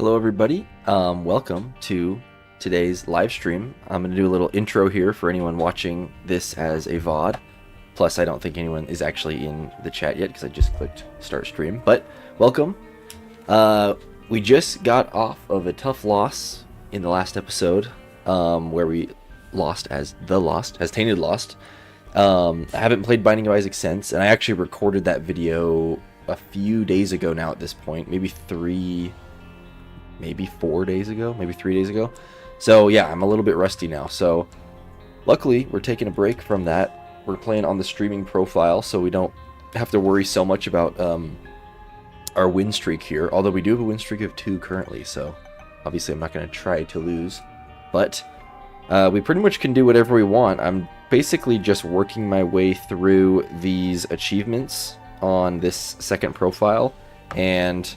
Hello everybody, welcome to today's live stream. I'm going to do a little intro here for anyone watching this as a VOD. Plus I don't think anyone is actually in the chat yet because I just clicked start stream. But welcome. We just got off of a tough loss in the last episode where we lost as Tainted Lost. I haven't played Binding of Isaac since, and I actually recorded that video a few days ago now at this point, maybe 4 days ago, maybe 3 days ago. So yeah, I'm a little bit rusty now. So luckily we're taking a break from that. We're playing on the streaming profile, so we don't have to worry so much about our win streak here. Although we do have a win streak of 2 currently, so obviously I'm not going to try to lose. But we pretty much can do whatever we want. I'm basically just working my way through these achievements on this second profile and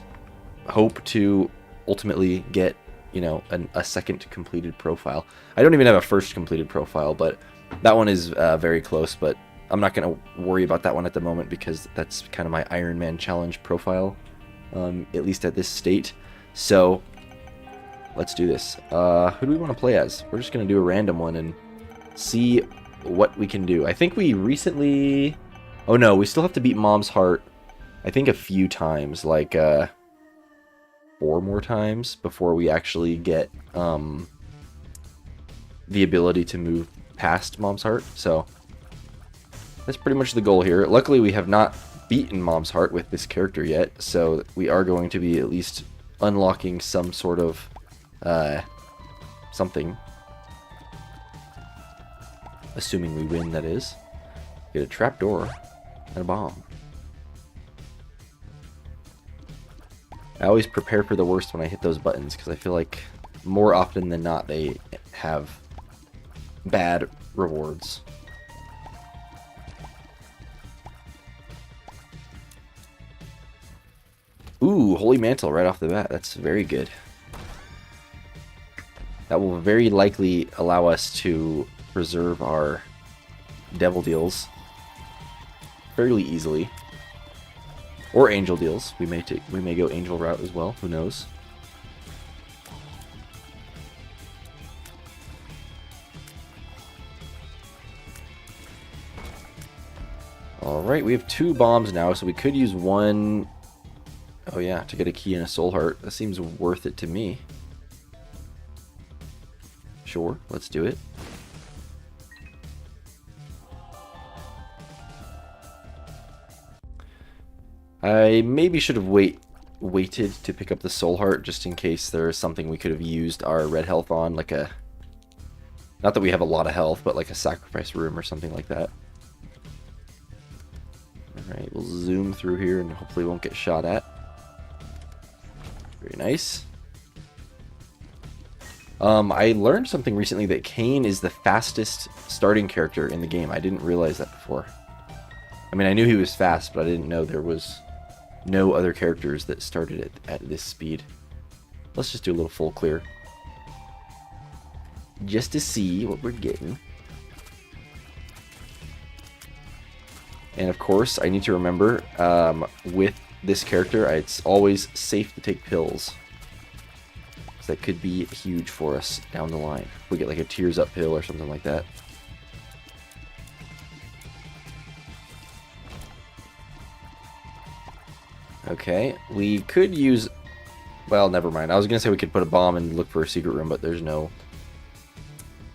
hope to ultimately get, you know, a second completed profile. I don't even have a first completed profile, but that one is very close. But I'm not going to worry about that one at the moment because that's kind of my Iron Man challenge profile, at least at this state. So let's do this. Who do we want to play as? We're just going to do a random one and see what we can do. I think we recently... Oh no, we still have to beat Mom's Heart, I think a few times, like 4 more times before we actually get the ability to move past Mom's Heart. So that's pretty much the goal here. Luckily we have not beaten Mom's Heart with this character yet, so we are going to be at least unlocking some sort of something. Assuming we win, that is. Get a trapdoor and a bomb. I always prepare for the worst when I hit those buttons because I feel like more often than not they have bad rewards. Ooh, Holy Mantle right off the bat. That's very good. That will very likely allow us to preserve our Devil Deals fairly easily. Or Angel Deals. We may go Angel route as well. Who knows? Alright, we have 2 bombs now, so we could use one... Oh yeah, to get a key and a soul heart. That seems worth it to me. Sure, let's do it. I maybe should have waited to pick up the soul heart just in case there is something we could have used our red health on, like a... Not that we have a lot of health, but like a sacrifice room or something like that. Alright, we'll zoom through here and hopefully won't get shot at. Very nice. I learned something recently that Cain is the fastest starting character in the game. I didn't realize that before. I mean, I knew he was fast, but I didn't know there was no other characters that started at this speed. Let's just do a little full clear. Just to see what we're getting. And of course, I need to remember, with this character, it's always safe to take pills. So that could be huge for us down the line. If we get like a Tears Up pill or something like that. Okay, we could use... Well, never mind. I was going to say we could put a bomb and look for a secret room, but there's no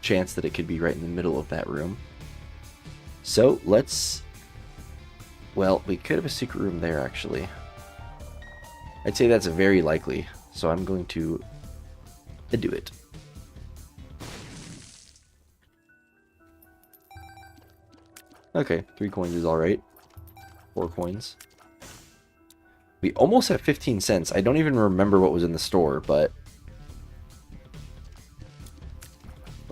chance that it could be right in the middle of that room. So, let's... Well, we could have a secret room there, actually. I'd say that's very likely, so I'm going to do it. Okay, 3 coins is alright. 4 coins. We almost have 15 cents. I don't even remember what was in the store, but...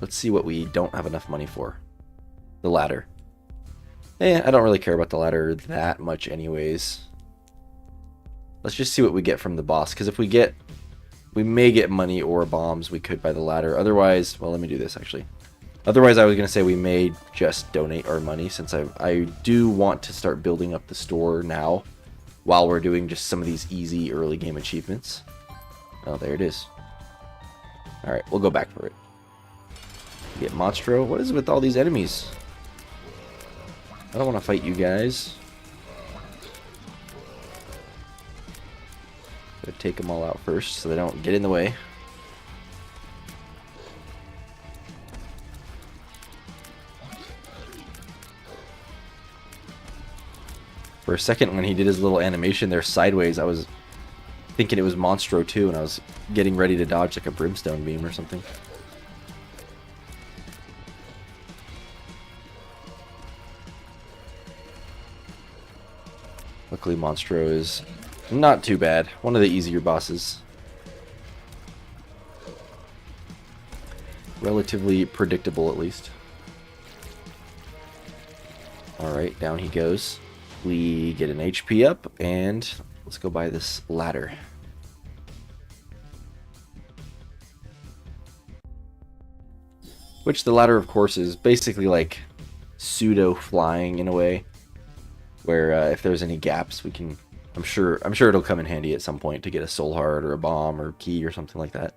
Let's see what we don't have enough money for. The ladder. I don't really care about the ladder that much anyways. Let's just see what we get from the boss, because if we get... We may get money or bombs, we could buy the ladder. Otherwise, well, let me do this, actually. Otherwise, I was going to say we may just donate our money, since I do want to start building up the store now, while we're doing just some of these easy early game achievements. Oh, there it is. Alright, we'll go back for it. Get Monstro. What is it with all these enemies? I don't want to fight you guys. Gotta take them all out first so they don't get in the way. For a second, when he did his little animation there sideways, I was thinking it was Monstro 2, and I was getting ready to dodge like a brimstone beam or something. Luckily, Monstro is not too bad. One of the easier bosses. Relatively predictable, at least. Alright, down he goes. We get an HP up, and let's go buy this ladder. Which the ladder, of course, is basically like pseudo-flying in a way. Where if there's any gaps, we can... I'm sure it'll come in handy at some point to get a soul heart or a bomb or key or something like that.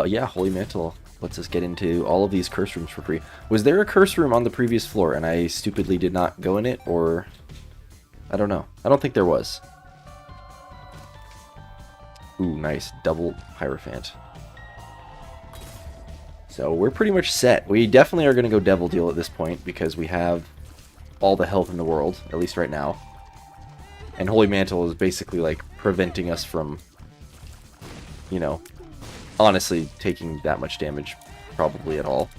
Yeah, Holy Mantle lets us get into all of these curse rooms for free. Was there a curse room on the previous floor and I stupidly did not go in it, or... I don't know. I don't think there was. Ooh, nice. Double Hierophant. So we're pretty much set. We definitely are going to go Devil Deal at this point because we have all the health in the world, at least right now. And Holy Mantle is basically like preventing us from, you know, honestly taking that much damage probably at all.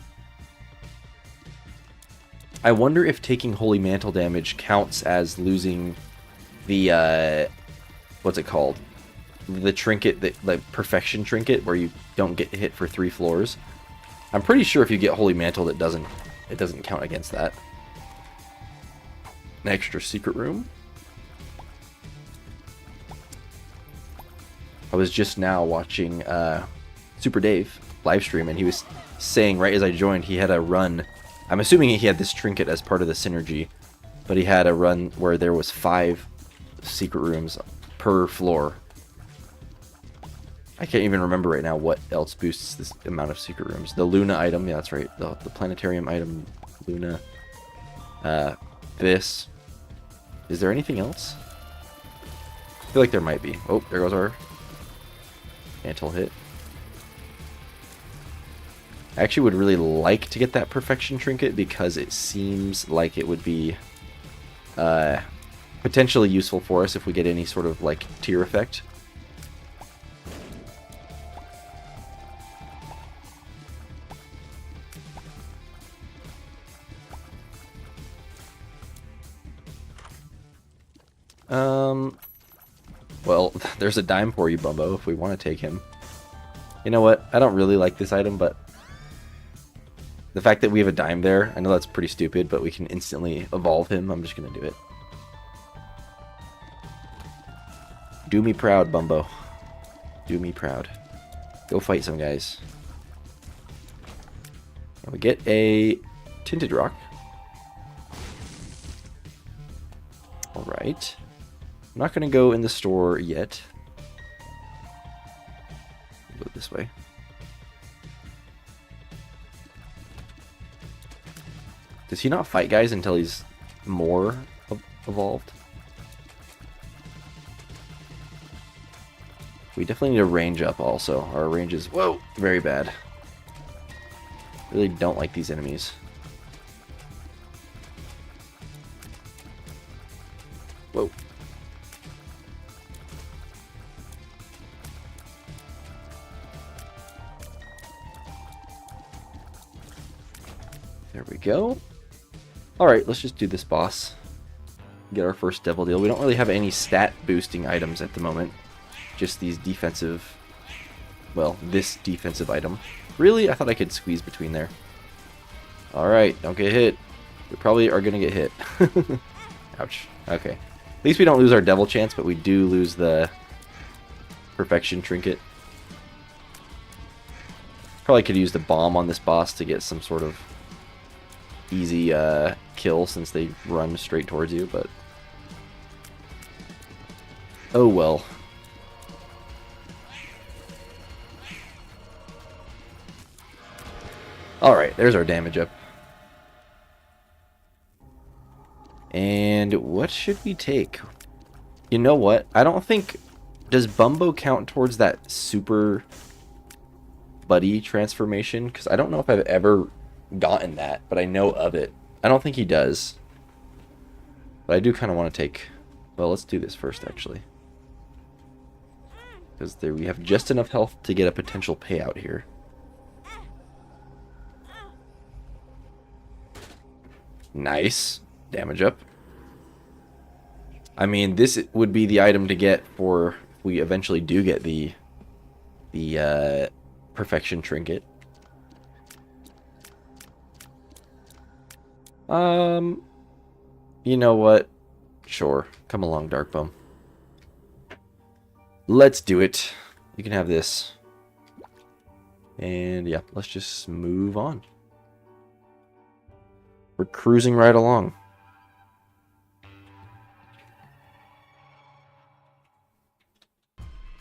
I wonder if taking Holy Mantle damage counts as losing the, what's it called? The trinket, the Perfection Trinket, where you don't get hit for 3 floors. I'm pretty sure if you get Holy Mantle, it doesn't count against that. An extra secret room. I was just now watching Super Dave livestream, and he was saying right as I joined he had a run. I'm assuming he had this trinket as part of the synergy, but he had a run where there was 5 secret rooms per floor. I can't even remember right now what else boosts this amount of secret rooms. The Luna item, yeah, that's right. The planetarium item, Luna. This. Is there anything else? I feel like there might be. Oh, there goes our mantle hit. I actually would really like to get that Perfection Trinket because it seems like it would be potentially useful for us if we get any sort of like tier effect. Well, there's a dime for you, Bumbo, if we want to take him. You know what? I don't really like this item, but the fact that we have a dime there, I know that's pretty stupid, but we can instantly evolve him. I'm just going to do it. Do me proud, Bumbo. Do me proud. Go fight some guys. And we get a Tinted Rock. Alright. I'm not going to go in the store yet. Go this way. Does he not fight guys until he's more evolved? We definitely need to range up also. Our range is, whoa, very bad. Really don't like these enemies. Whoa. There we go. Alright, let's just do this boss. Get our first Devil Deal. We don't really have any stat boosting items at the moment. Just these defensive... Well, this defensive item. Really? I thought I could squeeze between there. Alright, don't get hit. We probably are going to get hit. Ouch. Okay. At least we don't lose our Devil Chance, but we do lose the Perfection Trinket. Probably could use the bomb on this boss to get some sort of easy kill since they run straight towards you, but oh well. Alright, there's our damage up. And what should we take? You know what? I don't think... Does Bumbo count towards that super buddy transformation? Because I don't know if I've ever gotten that, but I know of it. I don't think he does. But I do kind of want to take... Well, let's do this first, actually. Because we have just enough health to get a potential payout here. Nice. Damage up. I mean, this would be the item to get for if we eventually do get the perfection trinket. You know what? Sure. Come along, Darkbum. Let's do it. You can have this. And yeah, let's just move on. We're cruising right along.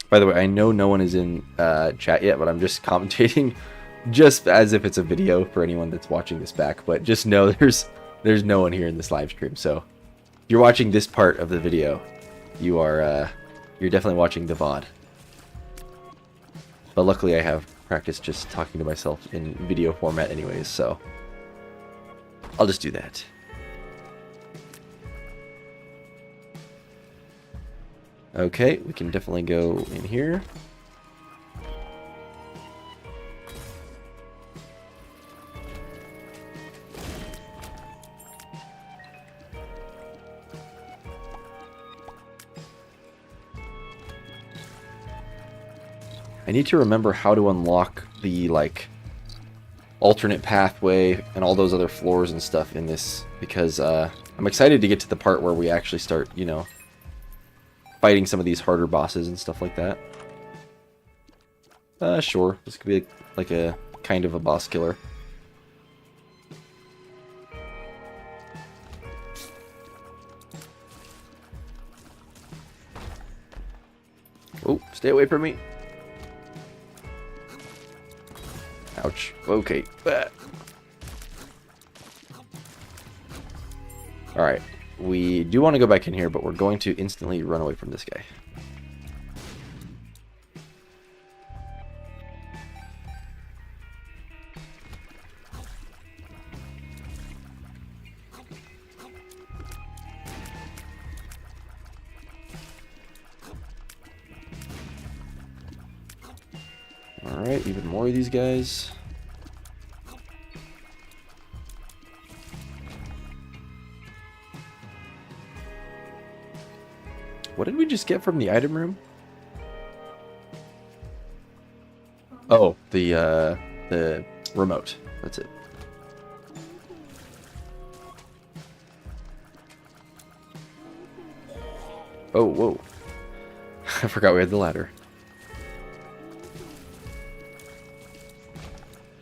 By the way, I know no one is in chat yet, but I'm just commentating just as if it's a video for anyone that's watching this back. But just know there's no one here in this live stream. So if you're watching this part of the video, you're definitely watching the VOD. But luckily I have practice just talking to myself in video format anyways, so I'll just do that. Okay, we can definitely go in here. I need to remember how to unlock the, like, alternate pathway and all those other floors and stuff in this, because I'm excited to get to the part where we actually start, you know, fighting some of these harder bosses and stuff like that. Sure. This could be like a kind of a boss killer. Oh, stay away from me. Ouch. Okay. Alright. We do want to go back in here, but we're going to instantly run away from this guy. Alright, even more of these guys. What did we just get from the item room? Oh, the remote. That's it. Oh, whoa. I forgot we had the ladder.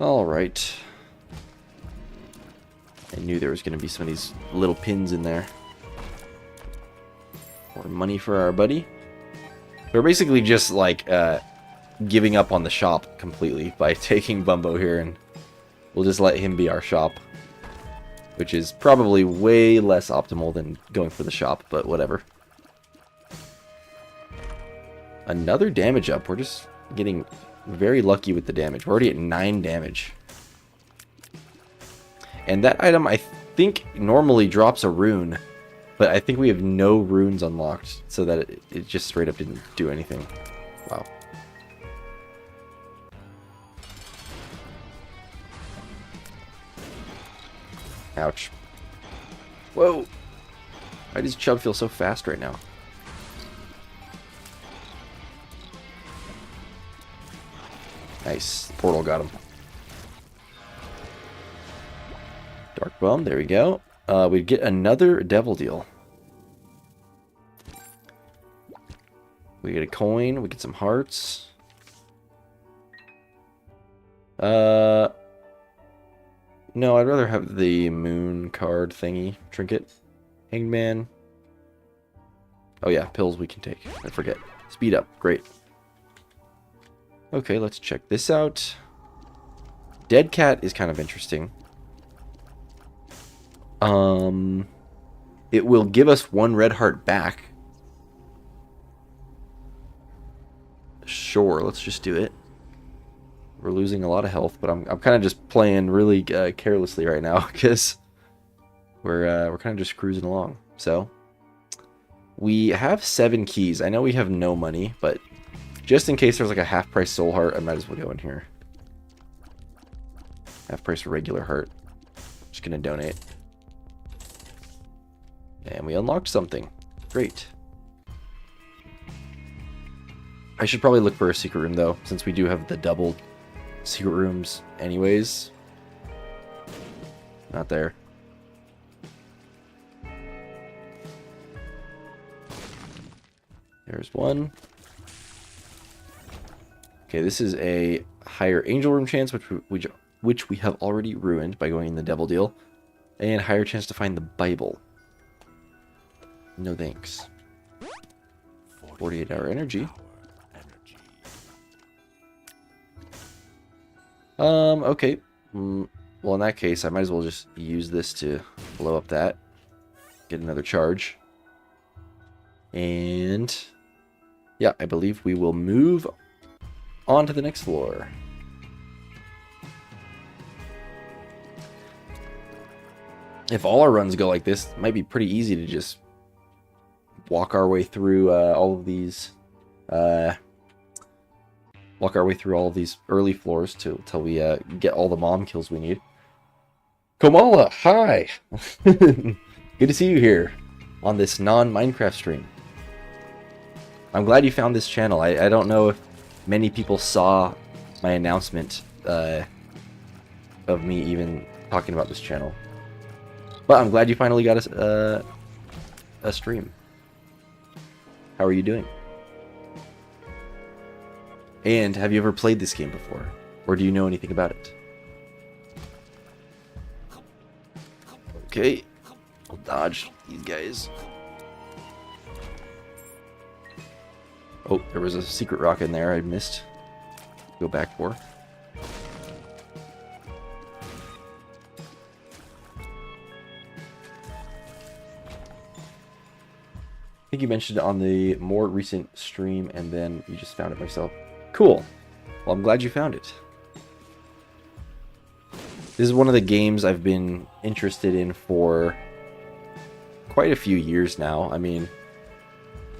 Alright. I knew there was going to be some of these little pins in there. More money for our buddy. We're basically just like giving up on the shop completely by taking Bumbo here, and we'll just let him be our shop, which is probably way less optimal than going for the shop, but whatever. Another damage up. We're just getting very lucky with the damage. We're already at 9 damage. And that item, I think, normally drops a rune, but I think we have no runes unlocked, so that it just straight up didn't do anything. Wow. Ouch. Whoa! Why does Chubb feel so fast right now? Nice. Portal got him. Dark Bum, there we go. We get another Devil Deal. We get a coin, we get some hearts. Uh, no, I'd rather have the moon card thingy. Trinket. Hangman. Oh yeah, pills we can take. I forget. Speed up. Great. Okay, let's check this out. Dead cat is kind of interesting. It will give us 1 red heart back. Sure, let's just do it. We're losing a lot of health, but I'm kind of just playing really carelessly right now because we're kind of just cruising along. So we have 7 keys. I know we have no money, but just in case there's like a half-price soul heart, I might as well go in here. Half-price regular heart. Just gonna donate. And we unlocked something. Great. I should probably look for a secret room though, since we do have the double secret rooms anyways. Not there. There's one. Okay, this is a higher angel room chance, which we have already ruined by going in the devil deal. And higher chance to find the Bible. No thanks. 48-hour energy. Okay. Well, in that case, I might as well just use this to blow up that. Get another charge. And yeah, I believe we will move on to the next floor. If all our runs go like this, it might be pretty easy to just walk our way through all of these early floors till we get all the mom kills we need. Komala, hi. Good to see you here on this non-Minecraft stream. I'm glad you found this channel. I don't know if many people saw my announcement of me even talking about this channel, but I'm glad you finally got a stream. How are you doing? And have you ever played this game before? Or do you know anything about it? Okay. I'll dodge these guys. Oh, there was a secret rock in there I missed. Go back for. I think you mentioned it on the more recent stream, and then you just found it myself. Cool. Well, I'm glad you found it. This is one of the games I've been interested in for quite a few years now. I mean,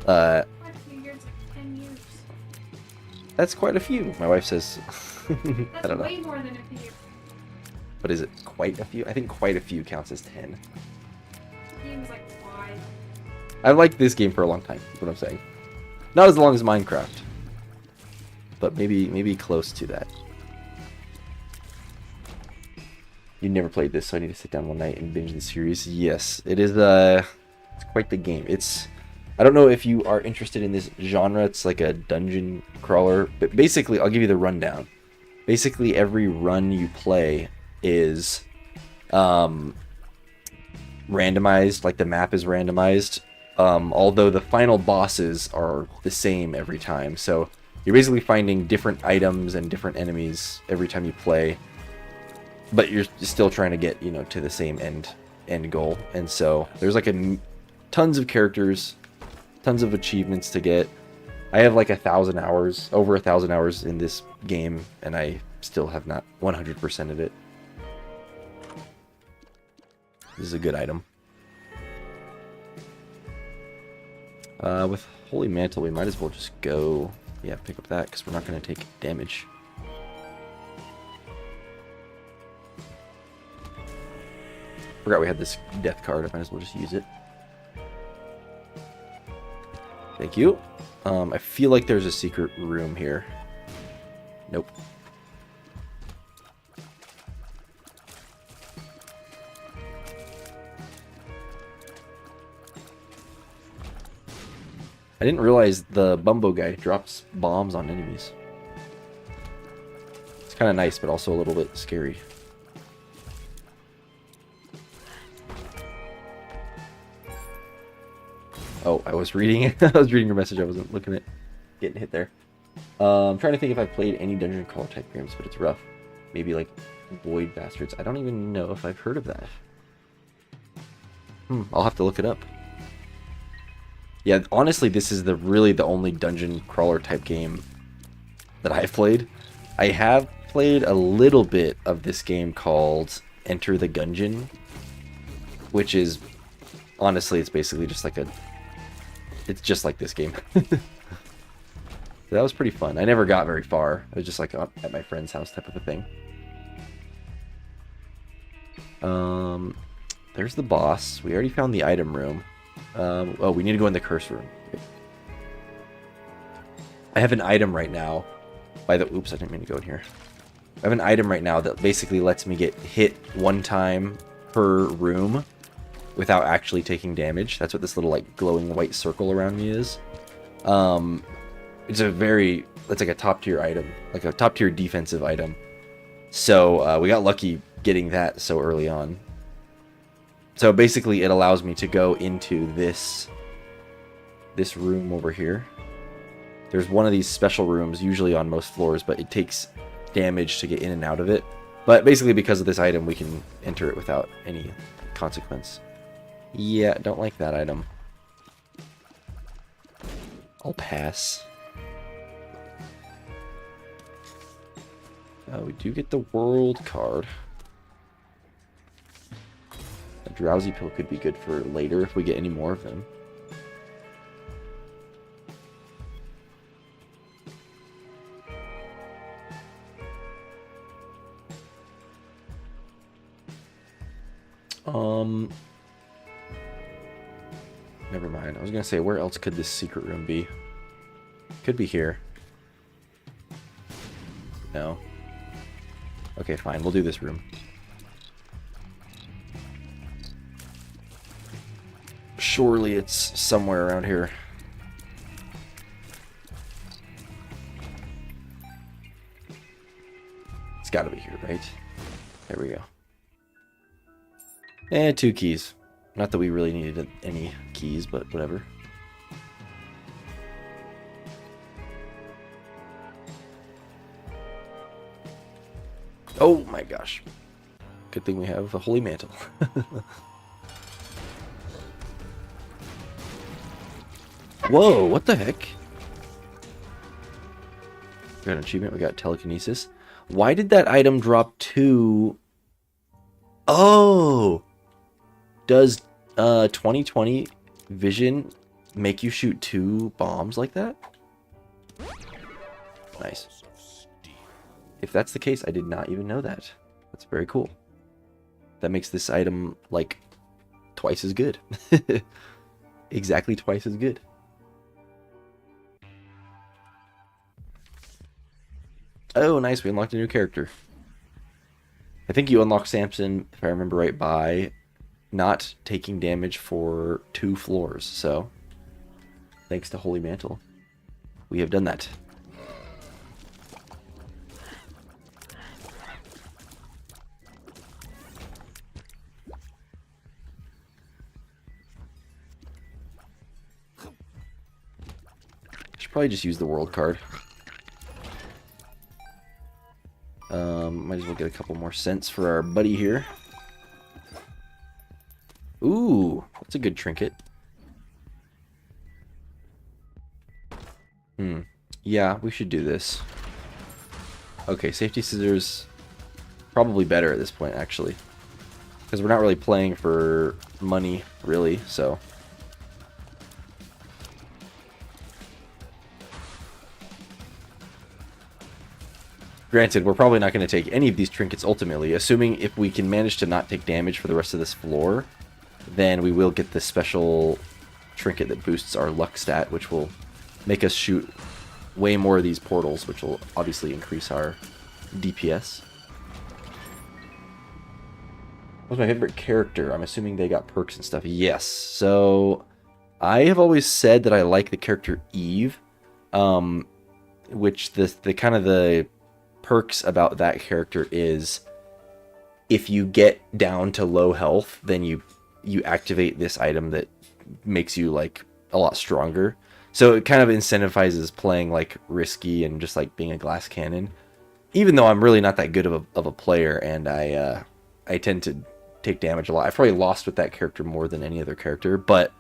Quite a few years, like 10 years. that's quite a few. My wife says. I That's don't know. way more than a few. What is it? Quite a few? I think quite a few counts as 10. The game was like 5. I've liked this game for a long time, is what I'm saying. Not as long as Minecraft, but maybe close to that. You never played this, so I need to sit down one night and binge the series. Yes, it is it's quite the game. I don't know if you are interested in this genre. It's like a dungeon crawler, but basically, I'll give you the rundown. Basically, every run you play is randomized, like the map is randomized. Although the final bosses are the same every time, so you're basically finding different items and different enemies every time you play, but you're still trying to get, to the same end goal. And so there's like tons of characters, tons of achievements to get. I have like 1,000 hours, over 1,000 hours in this game, and I still have not 100% of it. This is a good item. With Holy Mantle, we might as well just go, pick up that, because we're not going to take damage. Forgot we had this death card. I might as well just use it. Thank you. I feel like there's a secret room here. Nope. I didn't realize the Bumbo guy drops bombs on enemies. It's kind kind of nice, but also a little bit scary. Oh, I was reading it. I was reading your message. I wasn't looking at getting hit there. I'm trying to think if I've played any dungeon crawler type games, but it's rough. Maybe like Void Bastards. I don't even know if I've heard of that. I'll have to look it up. Yeah, honestly, this is really the only dungeon crawler type game that I've played. I have played a little bit of this game called Enter the Gungeon, which is, honestly, it's basically just like it's just like this game. That was pretty fun. I never got very far. It was just like at my friend's house type of a thing. There's the boss. We already found the item room. Oh, we need to go in the curse room. I have an item right now. Oops, I didn't mean to go in here. I have an item right now that basically lets me get hit one time per room without actually taking damage. That's what this little like glowing white circle around me is. It's like a top tier item, like a top tier defensive item. So we got lucky getting that so early on. So basically it allows me to go into this room over here. There's one of these special rooms usually on most floors, but it takes damage to get in and out of it. But basically because of this item we can enter it without any consequence. Yeah, don't like that item. I'll pass. We do get the world card. A drowsy pill could be good for later if we get any more of them. Never mind. I was gonna say, where else could this secret room be? Could be here. No. Okay, fine. We'll do this room. Surely it's somewhere around here. It's gotta be here, right? There we go. And 2 keys. Not that we really needed any keys, but whatever. Oh my gosh. Good thing we have a holy mantle. Whoa, what the heck? We got an achievement, we got telekinesis. Why did that item drop 2? Oh! Does 2020 vision make you shoot 2 bombs like that? Nice. If that's the case, I did not even know that. That's very cool. That makes this item, like, twice as good. Exactly twice as good. Oh, nice. We unlocked a new character. I think you unlock Samson, if I remember right, by not taking damage for 2 floors. So, thanks to Holy Mantle, we have done that. Should probably just use the world card. Might as well get a couple more cents for our buddy here. Ooh, that's a good trinket. Yeah, we should do this. Okay, safety scissors, probably better at this point, actually. Because we're not really playing for money, really, so... Granted, we're probably not going to take any of these trinkets ultimately, assuming if we can manage to not take damage for the rest of this floor, then we will get the special trinket that boosts our luck stat, which will make us shoot way more of these portals, which will obviously increase our DPS. What's my favorite character? I'm assuming they got perks and stuff. Yes, so I have always said that I like the character Eve, which the kind of the perks about that character is if you get down to low health, then you activate this item that makes you like a lot stronger. So it kind of incentivizes playing like risky and just like being a glass cannon. Even though I'm really not that good of a player, and I tend to take damage a lot. I've probably lost with that character more than any other character, but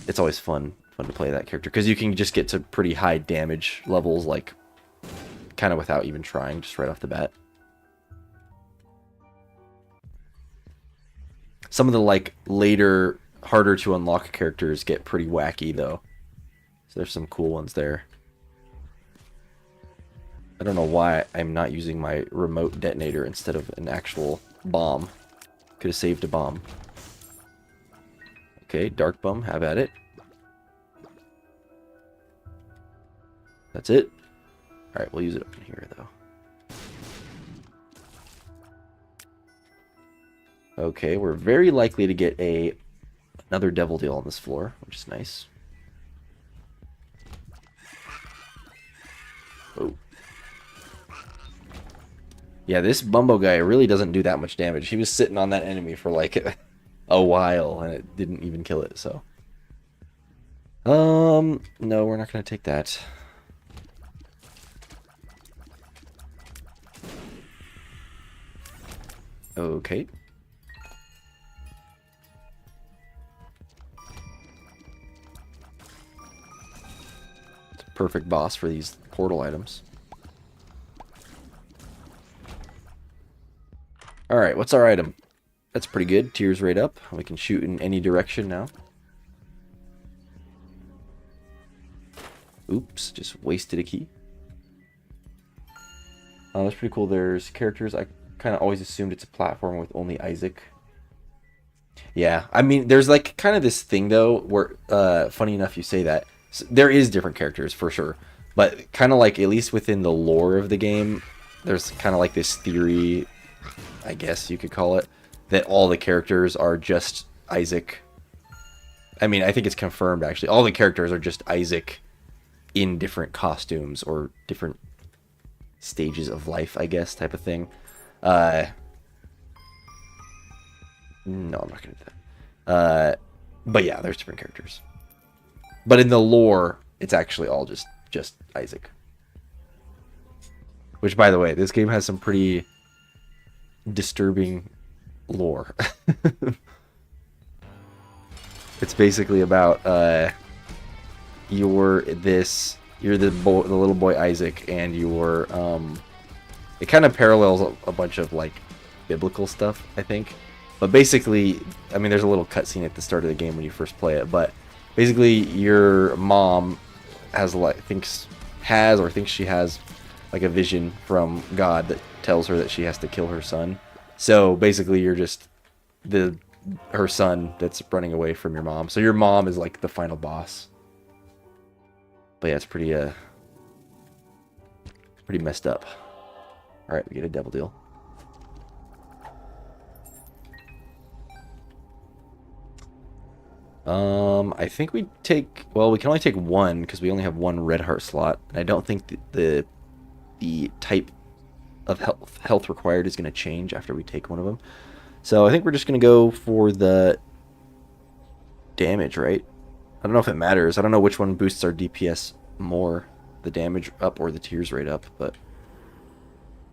it's always fun to play that character because you can just get to pretty high damage levels, like kind of without even trying, just right off the bat. Some of the like later, harder to unlock characters get pretty wacky though. So there's some cool ones there. I don't know why I'm not using my remote detonator instead of an actual bomb. Could have saved a bomb. Okay, Dark Bum, have at it. That's it. Alright, we'll use it up in here, though. Okay, we're very likely to get another Devil Deal on this floor, which is nice. Oh. Yeah, this Bumbo guy really doesn't do that much damage. He was sitting on that enemy for like a while, and it didn't even kill it, so. No, we're not going to take that. Okay. It's a perfect boss for these portal items. Alright, what's our item? That's pretty good. Tears rate up. We can shoot in any direction now. Oops, just wasted a key. Oh, that's pretty cool. There's characters. I kind of always assumed it's a platform with only Isaac. Yeah, I mean, there's like kind of this thing though where, funny enough you say that. So there is different characters for sure. But kind of like, at least within the lore of the game, there's kind of like this theory, I guess you could call it, that all the characters are just Isaac. I mean, I think it's confirmed actually. All the characters are just Isaac in different costumes or different stages of life, I guess, type of thing. No, I'm not gonna do that. But yeah, there's different characters. But in the lore, it's actually all just Isaac. Which, by the way, this game has some pretty disturbing lore. It's basically about you're the little boy Isaac, and you're it kind of parallels a bunch of like biblical stuff, I think. But basically, I mean, there's a little cutscene at the start of the game when you first play it. But basically, your mom thinks she has like a vision from God that tells her that she has to kill her son. So basically, you're just her son that's running away from your mom. So your mom is like the final boss. But yeah, it's pretty messed up. All right, we get a Devil Deal. I think we take... Well, we can only take one because we only have one red heart slot. And I don't think the type of health required is going to change after we take one of them. So I think we're just going to go for the damage, right? I don't know if it matters. I don't know which one boosts our DPS more. The damage up or the tears rate up, but...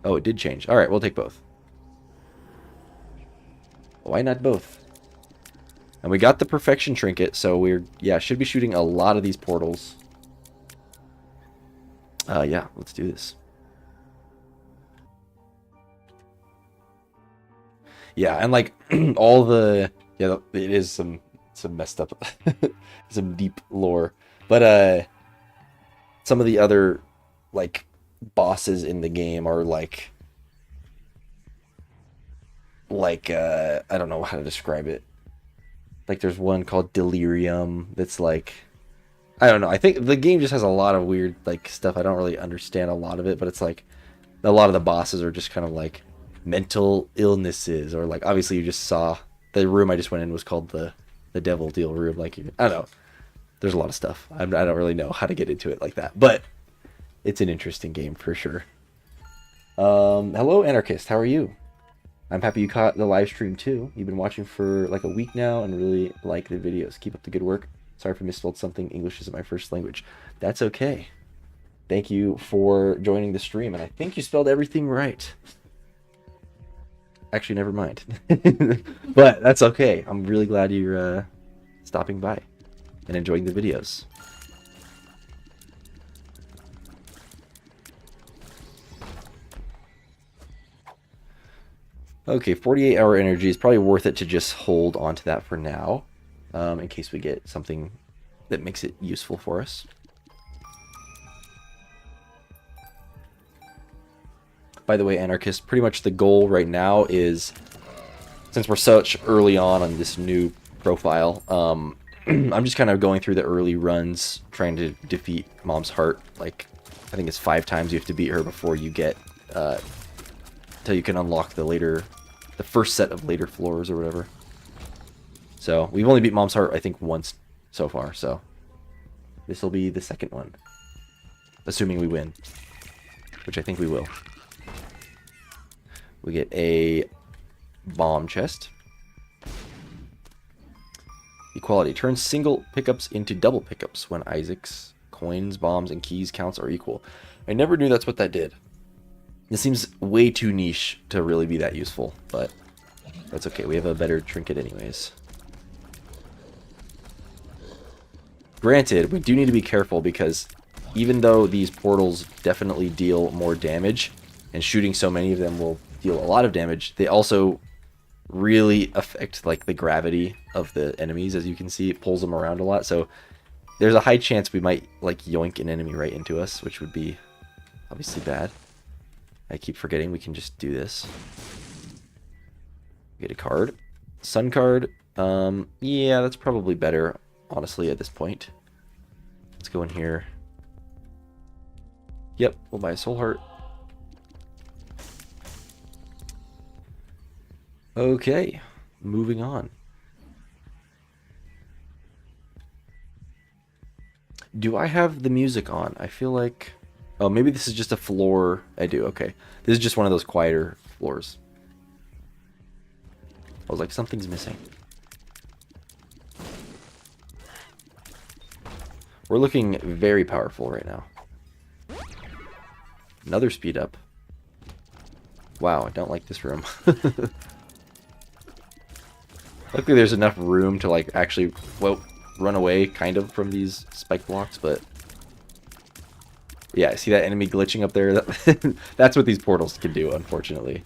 Oh, it did change. Alright, we'll take both. Why not both? And we got the perfection trinket, so should be shooting a lot of these portals. Yeah, let's do this. Yeah, and like all the it is some messed up some deep lore. But some of the other like bosses in the game are like I don't know how to describe it. Like there's one called Delirium that's like, I don't know. I think the game just has a lot of weird like stuff. I don't really understand a lot of it, but it's like a lot of the bosses are just kind of like mental illnesses, or like obviously you just saw the room I just went in was called the Devil Deal room. Like, I don't know. There's a lot of stuff. I don't really know how to get into it like that, but it's an interesting game for sure. Hello, Anarchist. How are you? I'm happy you caught the live stream too. You've been watching for like a week now and really like the videos. Keep up the good work. Sorry if I misspelled something. English isn't my first language. That's okay. Thank you for joining the stream, and I think you spelled everything right. Actually, never mind. But that's okay. I'm really glad you're stopping by and enjoying the videos. Okay, 48-hour energy is probably worth it to just hold on to that for now, in case we get something that makes it useful for us. By the way, Anarchist, pretty much the goal right now is, since we're such early on this new profile, I'm just kind of going through the early runs, trying to defeat Mom's Heart. Like, I think it's 5 times you have to beat her before you get, till you can unlock the first set of later floors or whatever. So, we've only beat Mom's Heart, I think, once so far, so this will be the second one. Assuming we win, which I think we will. We get a bomb chest. Equality. Turns single pickups into double pickups when Isaac's coins, bombs, and keys counts are equal. I never knew that's what that did. This seems way too niche to really be that useful, but that's okay. We have a better trinket anyways. Granted, we do need to be careful because even though these portals definitely deal more damage, and shooting so many of them will deal a lot of damage, they also really affect like the gravity of the enemies. As you can see, it pulls them around a lot, so there's a high chance we might like yoink an enemy right into us, which would be obviously bad. I keep forgetting we can just do this. Get a card. Sun card. Yeah, that's probably better, honestly, at this point. Let's go in here. Yep, we'll buy a soul heart. Okay, moving on. Do I have the music on? I feel like... Oh, maybe this is just a floor. I do, okay. This is just one of those quieter floors. I was like, something's missing. We're looking very powerful right now. Another speed up. Wow, I don't like this room. Luckily there's enough room to like actually, well, run away kind of from these spike blocks, but... Yeah, see that enemy glitching up there? That's what these portals can do, unfortunately.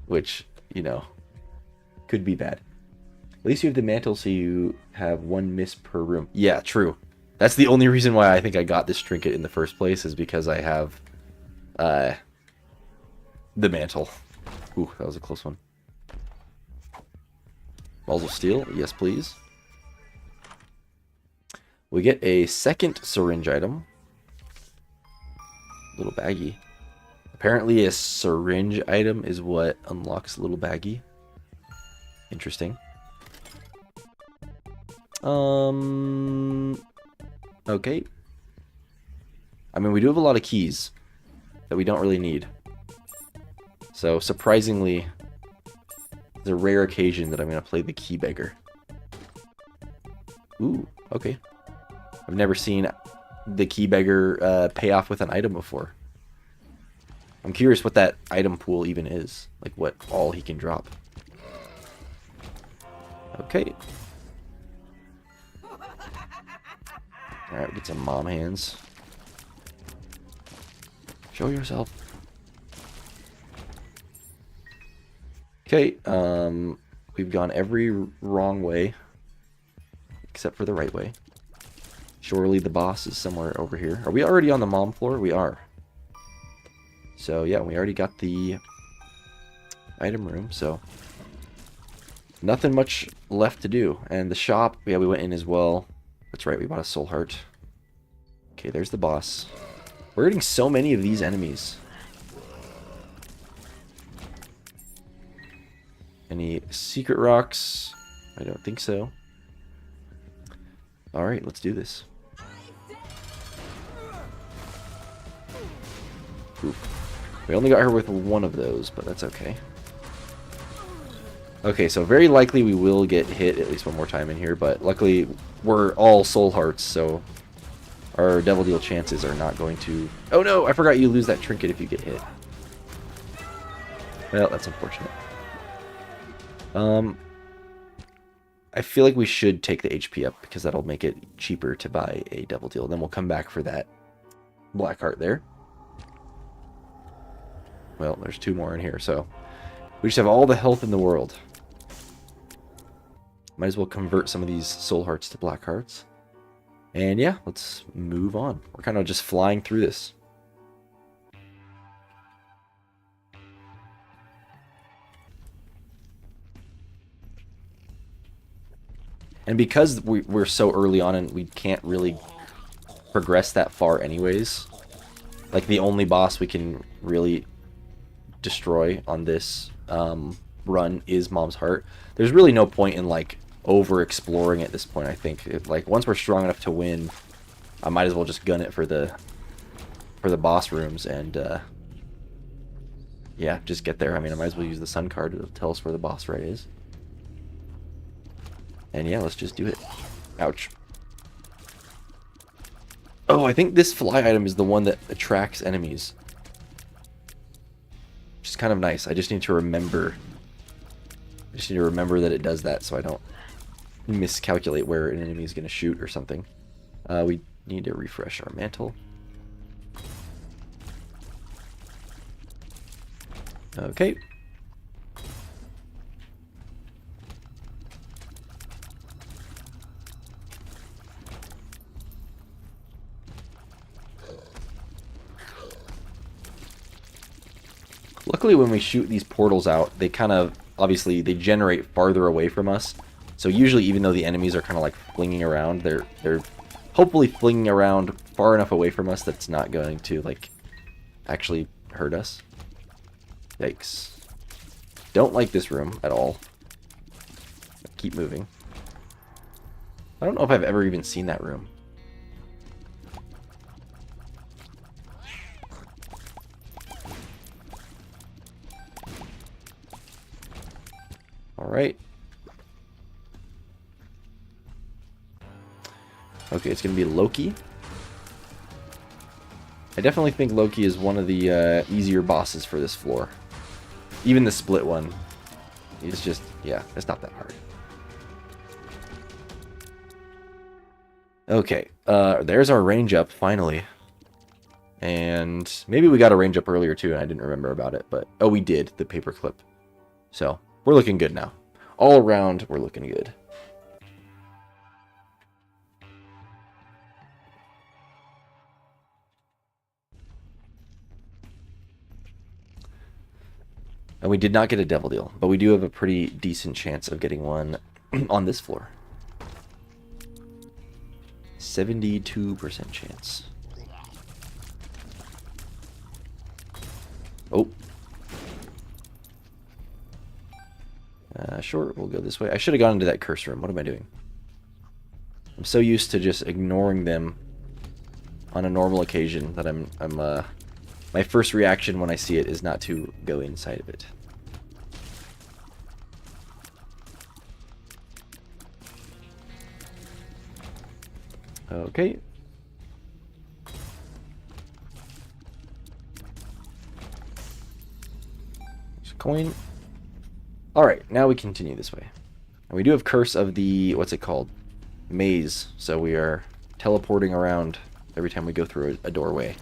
Which, you know, could be bad. At least you have the mantle, so you have 1 miss per room. Yeah, true. That's the only reason why I think I got this trinket in the first place, is because I have the mantle. Ooh, that was a close one. Balls of Steel, yes please. We get a second syringe item. Little baggie. Apparently a syringe item is what unlocks little baggie. Interesting. Okay. I mean, we do have a lot of keys that we don't really need. So, surprisingly, it's a rare occasion that I'm going to play the key beggar. Ooh, okay. I've never seen the key beggar pay off with an item before. I'm curious what that item pool even is. Like, what all he can drop. Okay. Alright, we get some mom hands. Show yourself. Okay, we've gone every wrong way. Except for the right way. Surely the boss is somewhere over here. Are we already on the mom floor? We are. So, yeah, we already got the item room, so... Nothing much left to do. And the shop, yeah, we went in as well. That's right, we bought a soul heart. Okay, there's the boss. We're getting so many of these enemies. Any secret rocks? I don't think so. Alright, let's do this. Oof. We only got her with one of those, but that's okay. Okay, so very likely we will get hit at least one more time in here, but luckily we're all soul hearts, so our Devil Deal chances are not going to... Oh no, I forgot you lose that trinket if you get hit. Well, that's unfortunate. I feel like we should take the HP up because that'll make it cheaper to buy a Devil Deal. Then we'll come back for that black heart there. Well, there's 2 more in here, so we just have all the health in the world. Might as well convert some of these soul hearts to black hearts. And yeah, let's move on. We're kind of just flying through this. And because we're so early on and we can't really progress that far anyways, like the only boss we can really destroy on this run is Mom's Heart. There's really no point in like over exploring at this point. I think like once we're strong enough to win, I might as well just gun it for the boss rooms and yeah, just get there. I mean, I might as well use the sun card to tell us where the boss fight is. And yeah, let's just do it. Ouch. Oh, I think this fly item is the one that attracts enemies. Which is kind of nice. I just need to remember. I just need to remember that it does that so I don't miscalculate where an enemy is going to shoot or something. We need to refresh our mantle. Okay. Luckily, when we shoot these portals out, they kind of, obviously, they generate farther away from us. So usually, even though the enemies are kind of like flinging around, they're hopefully flinging around far enough away from us that it's not going to, like, actually hurt us. Yikes. Don't like this room at all. Keep moving. I don't know if I've ever even seen that room. Alright. Okay, it's going to be Loki. I definitely think Loki is one of the easier bosses for this floor. Even the split one is just, yeah, it's not that hard. Okay, there's our range up, finally. And maybe we got a range up earlier too, and I didn't remember about it, but, oh, we did, the paperclip. So, we're looking good now. All around, we're looking good. And we did not get a Devil Deal, but we do have a pretty decent chance of getting one on this floor. 72% chance. Oh. Sure, we'll go this way. I should have gone into that curse room. What am I doing? I'm so used to just ignoring them on a normal occasion that my first reaction when I see it is not to go inside of it. Okay. There's a coin. Alright, now we continue this way. And we do have Curse of the, what's it called? Maze. So we are teleporting around every time we go through a doorway.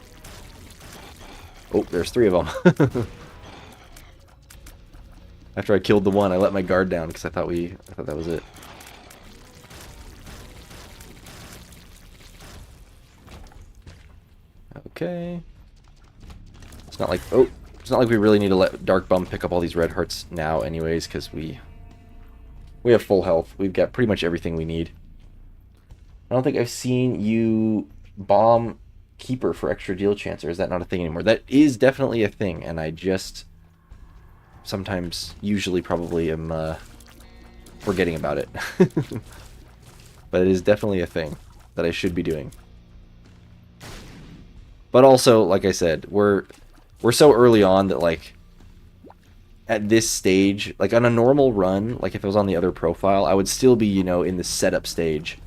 Oh, there's 3 of them. After I killed the one, I let my guard down because I thought that was it. Okay. It's not like, oh, it's not like we really need to let Dark Bum pick up all these red hearts now anyways, because we have full health. We've got pretty much everything we need. I don't think I've seen you bomb Keeper for extra deal chance, or is that not a thing anymore? That is definitely a thing, and I just sometimes, usually probably am forgetting about it. But it is definitely a thing that I should be doing. But also, like I said, we're we're so early on that, like, at this stage, like on a normal run, like if it was on the other profile, I would still be, you know, in the setup stage.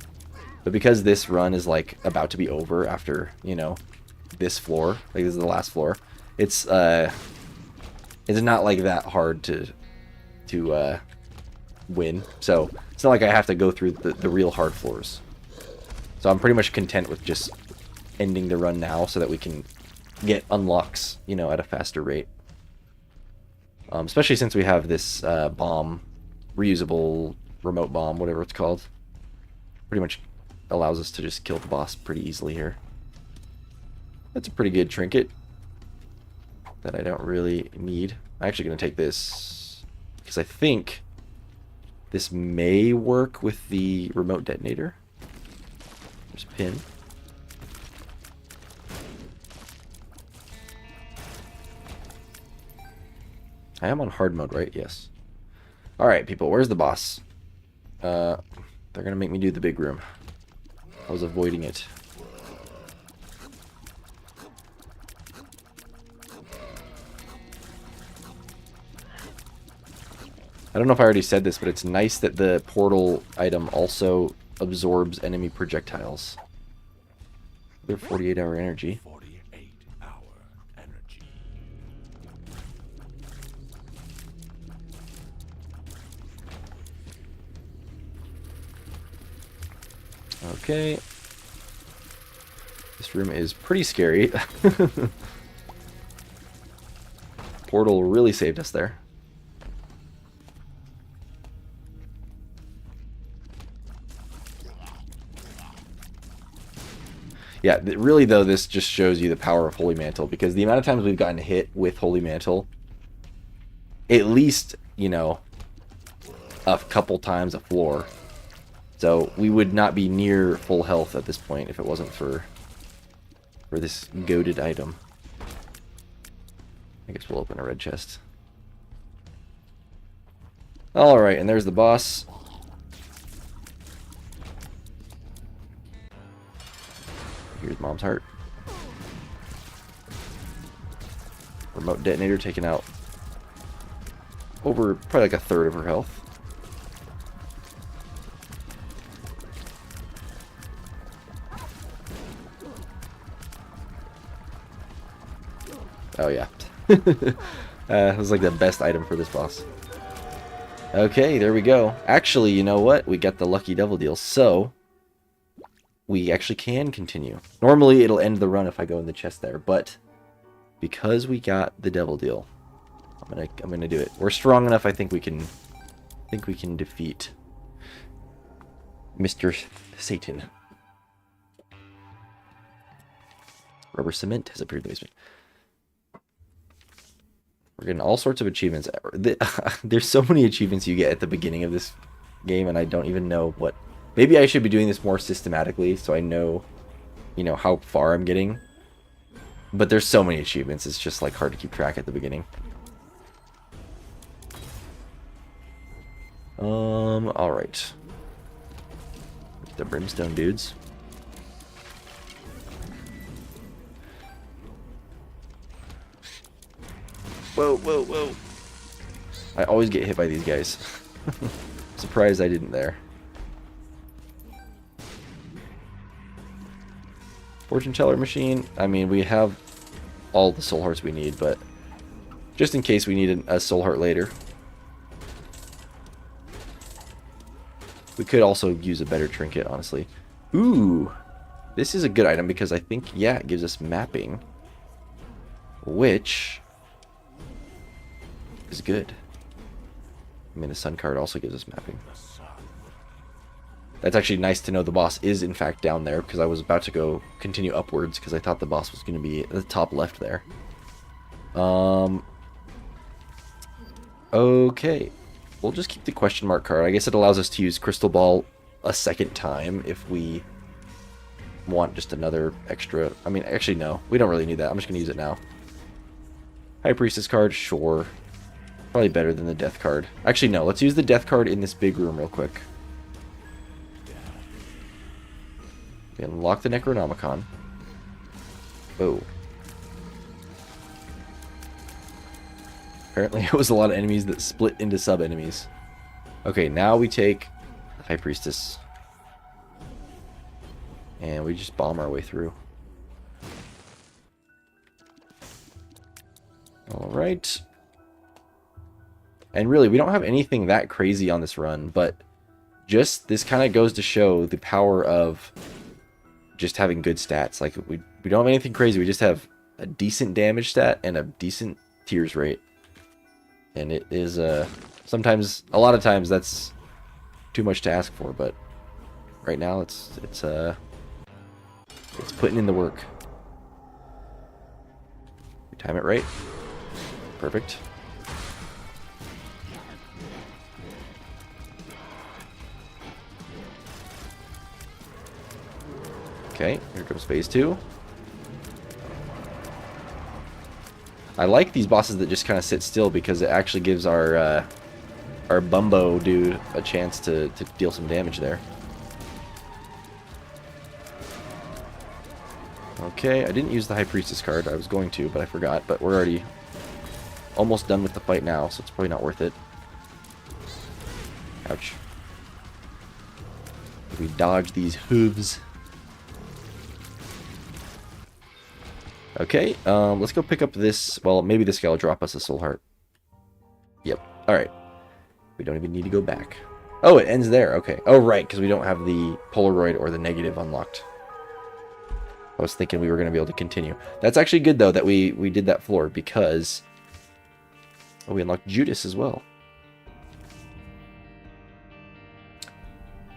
But because this run is like about to be over after, you know, this floor, like this is the last floor, it's not like that hard to win. So it's not like I have to go through the real hard floors. So I'm pretty much content with just ending the run now so that we can get unlocks, you know, at a faster rate. Especially since we have this bomb, reusable remote bomb, whatever it's called. Pretty much allows us to just kill the boss pretty easily here. That's a pretty good trinket that I don't really need. I'm actually going to take this because I think this may work with the remote detonator. There's a pin. I am on hard mode, right? Yes. Alright, people, where's the boss? They're gonna make me do the big room. I was avoiding it. I don't know if I already said this, but it's nice that the portal item also absorbs enemy projectiles. They're 48-hour energy. 48-hour energy. Okay. This room is pretty scary. Portal really saved us there. Yeah, really though, this just shows you the power of Holy Mantle, because the amount of times we've gotten hit with Holy Mantle, at least, you know, a couple times a floor. So we would not be near full health at this point if it wasn't for this goated item. I guess we'll open a red chest. Alright, and there's the boss. Here's Mom's heart. Remote detonator taking out over probably like a third of her health. Oh yeah. It was like the best item for this boss. Okay, there we go. Actually, you know what? We got the lucky devil deal, so we actually can continue. Normally it'll end the run if I go in the chest there, but because we got the devil deal, I'm gonna do it. We're strong enough. I think we can defeat Mr. Satan. Rubber cement has appeared in the basement. We're getting all sorts of achievements. There's so many achievements you get at the beginning of this game, and I don't even know what. Maybe I should be doing this more systematically so I know, you know, how far I'm getting. But there's so many achievements, it's just like hard to keep track at the beginning. Alright. The brimstone dudes. Whoa, whoa, whoa. I always get hit by these guys. Surprised I didn't there. Fortune teller machine. I mean, we have all the soul hearts we need, but just in case we need a soul heart later. We could also use a better trinket, honestly. Ooh, this is a good item because I think, yeah, it gives us mapping, which is good. I mean, the sun card also gives us mapping. That's actually nice to know the boss is in fact down there, because I was about to go continue upwards because I thought the boss was going to be at the top left there. Okay. We'll just keep the question mark card. I guess it allows us to use Crystal Ball a second time if we want just another extra. I mean, actually, no. We don't really need that. I'm just going to use it now. High Priestess card, sure. Probably better than the Death card. Actually, no. Let's use the Death card in this big room real quick. We unlock the Necronomicon. Oh. Apparently it was a lot of enemies that split into sub-enemies. Okay, now we take the High Priestess. And we just bomb our way through. Alright. And really, we don't have anything that crazy on this run, but just this kind of goes to show the power of just having good stats. Like, we don't have anything crazy, we just have a decent damage stat and a decent tears rate. And it is, sometimes, a lot of times that's too much to ask for, but right now it's putting in the work. We time it right. Perfect. Okay, here comes phase 2. I like these bosses that just kind of sit still because it actually gives our Bumbo dude a chance to deal some damage there. Okay, I didn't use the High Priestess card. I was going to, but I forgot. But we're already almost done with the fight now, so it's probably not worth it. Ouch. If we dodge these hooves. Okay, let's go pick up this. Well, maybe this guy will drop us a soul heart. Yep. Alright. We don't even need to go back. Oh, it ends there. Okay. Oh, right, because we don't have the Polaroid or the negative unlocked. I was thinking we were going to be able to continue. That's actually good, though, that we did that floor, because we unlocked Judas as well.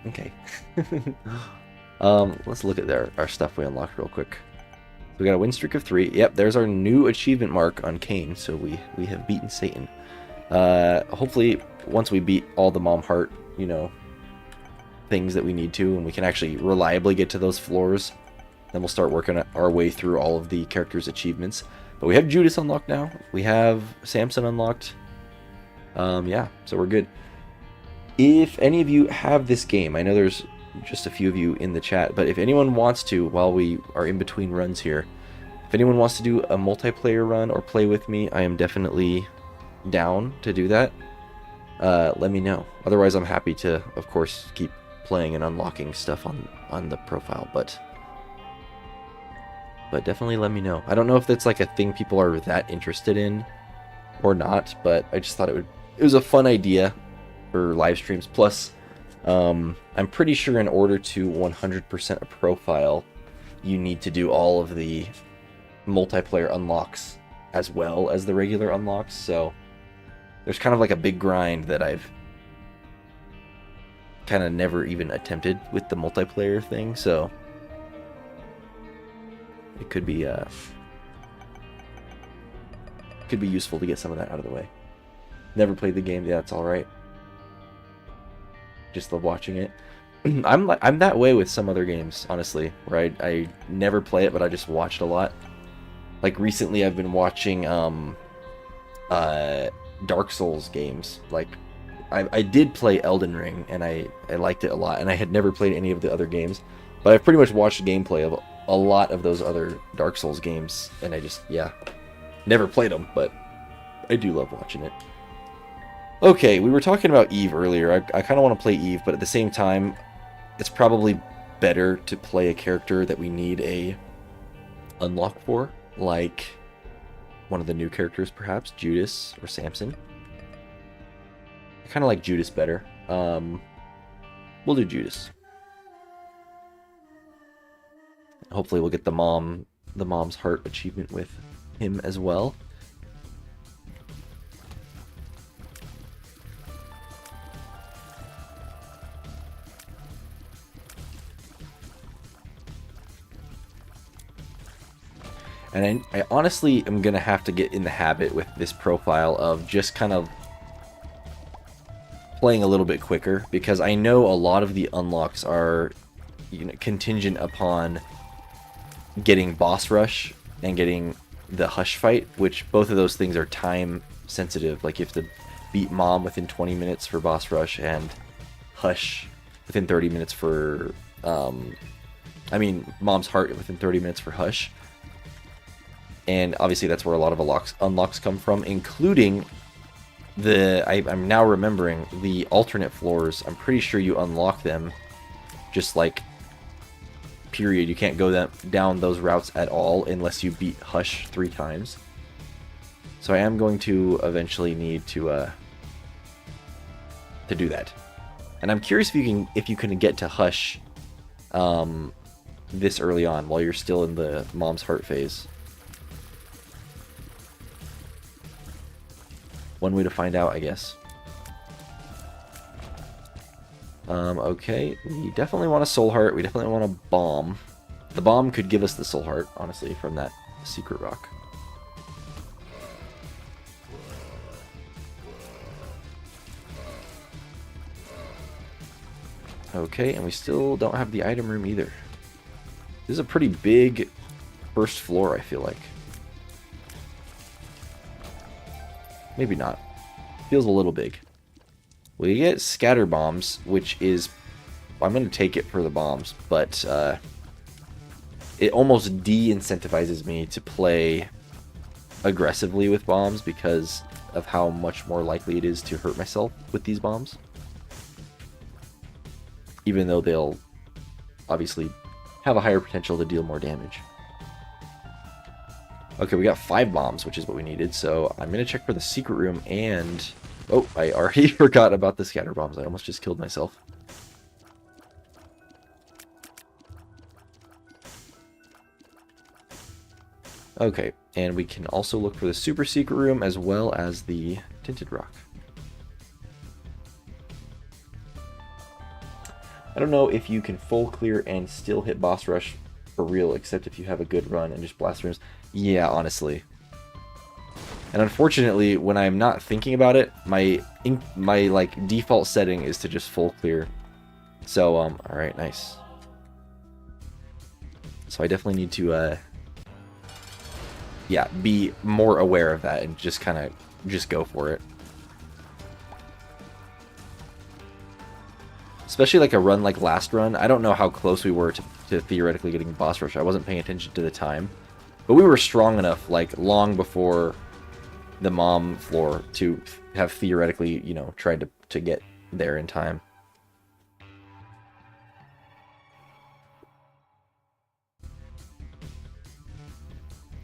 Okay. Let's look at our stuff we unlocked real quick. We got a win streak of 3. Yep, there's our new achievement mark on Cain, so we have beaten Satan. Hopefully, once we beat all the Mom Heart, you know, things that we need to, and we can actually reliably get to those floors, then we'll start working our way through all of the characters' achievements. But we have Judas unlocked now. We have Samson unlocked. Yeah, so we're good. If any of you have this game, I know there's just a few of you in the chat, but if anyone wants to, while we are in between runs here, if anyone wants to do a multiplayer run or play with me, I am definitely down to do that. Let me know. Otherwise, I'm happy to, of course, keep playing and unlocking stuff on the profile, but definitely let me know. I don't know if that's like a thing people are that interested in or not, but I just thought it was a fun idea for live streams. Plus, I'm pretty sure in order to 100% a profile, you need to do all of the multiplayer unlocks as well as the regular unlocks, so there's kind of like a big grind that I've kind of never even attempted with the multiplayer thing, so it could be useful to get some of that out of the way. Never played the game, yeah, that's alright. Just love watching it. I'm that way with some other games, honestly, where I never play it, but I just watched a lot. Like recently I've been watching Dark Souls games. Like I did play Elden Ring and I liked it a lot, and I had never played any of the other games, but I've pretty much watched gameplay of a lot of those other Dark Souls games, and I just, yeah, never played them, but I do love watching it. Okay, we were talking about Eve earlier. I kind of want to play Eve, but at the same time, it's probably better to play a character that we need a unlock for, like one of the new characters, perhaps Judas or Samson. I kind of like Judas better. We'll do Judas. Hopefully we'll get the mom's heart achievement with him as well. And I honestly am going to have to get in the habit with this profile of just kind of playing a little bit quicker, because I know a lot of the unlocks are, you know, contingent upon getting boss rush and getting the hush fight, which both of those things are time sensitive. Like you have to beat Mom within 20 minutes for boss rush and hush within 30 minutes for Mom's heart within 30 minutes for hush. And obviously that's where a lot of unlocks come from, including I'm now remembering the alternate floors. I'm pretty sure you unlock them just like period. You can't go down those routes at all unless you beat Hush 3 times. So I am going to eventually need to do that. And I'm curious if you can get to Hush this early on while you're still in the Mom's Heart phase. One way to find out, I guess. Okay, we definitely want a Soul Heart. We definitely want a Bomb. The Bomb could give us the Soul Heart, honestly, from that secret rock. Okay, and we still don't have the item room either. This is a pretty big first floor, I feel like. Maybe not. Feels a little big. We get scatter bombs, which is... I'm going to take it for the bombs, but it almost de-incentivizes me to play aggressively with bombs because of how much more likely it is to hurt myself with these bombs. Even though they'll obviously have a higher potential to deal more damage. Okay, we got 5 bombs, which is what we needed, so I'm going to check for the secret room and... Oh, I already forgot about the scatter bombs. I almost just killed myself. Okay, and we can also look for the super secret room as well as the tinted rock. I don't know if you can full clear and still hit boss rush for real, except if you have a good run and just blast rooms. Yeah, honestly. And unfortunately, when I'm not thinking about it, my like default setting is to just full clear. So all right, nice. So I definitely need to yeah, be more aware of that and just kind of just go for it. Especially like a run like last run. I don't know how close we were to theoretically getting boss rush. I wasn't paying attention to the time. But we were strong enough, like, long before the Mom floor to have theoretically, you know, tried to get there in time.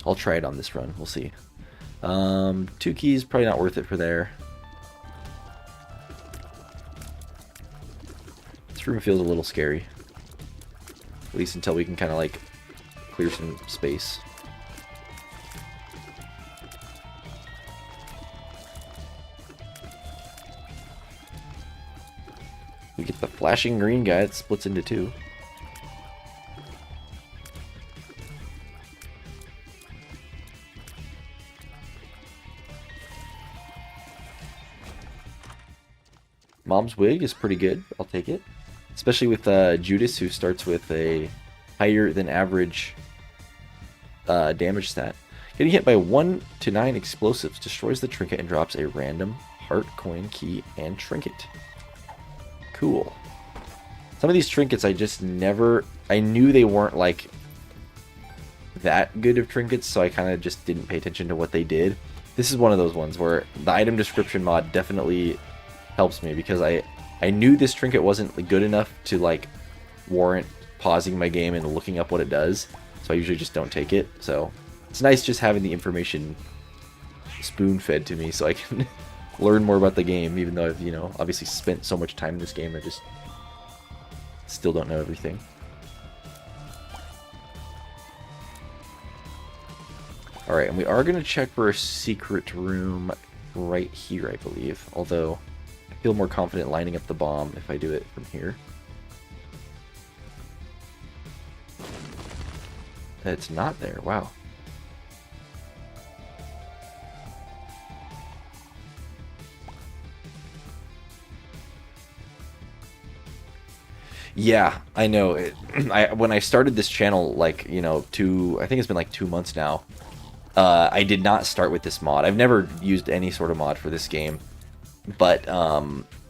I'll try it on this run. We'll see. 2 keys, probably not worth it for there. This room feels a little scary. At least until we can kind of, like, clear some space. We get the flashing green guy that splits into 2. Mom's wig is pretty good. I'll take it. Especially with Judas, who starts with a higher than average damage stat. Getting hit by 1 to 9 explosives destroys the trinket and drops a random heart, coin, key, and trinket. Cool. Some of these trinkets I just never... I knew they weren't, like, that good of trinkets, so I kind of just didn't pay attention to what they did. This is one of those ones where the item description mod definitely helps me, because I knew this trinket wasn't good enough to, like, warrant pausing my game and looking up what it does, so I usually just don't take it. So it's nice just having the information spoon-fed to me so I can learn more about the game, even though I've, you know, obviously spent so much time in this game. I just still don't know everything. Alright, and we are going to check for a secret room right here, I believe. Although, I feel more confident lining up the bomb if I do it from here. It's not there, wow. Yeah, I know. When I started this channel, like, you know, I think it's been like 2 months now, I did not start with this mod. I've never used any sort of mod for this game, but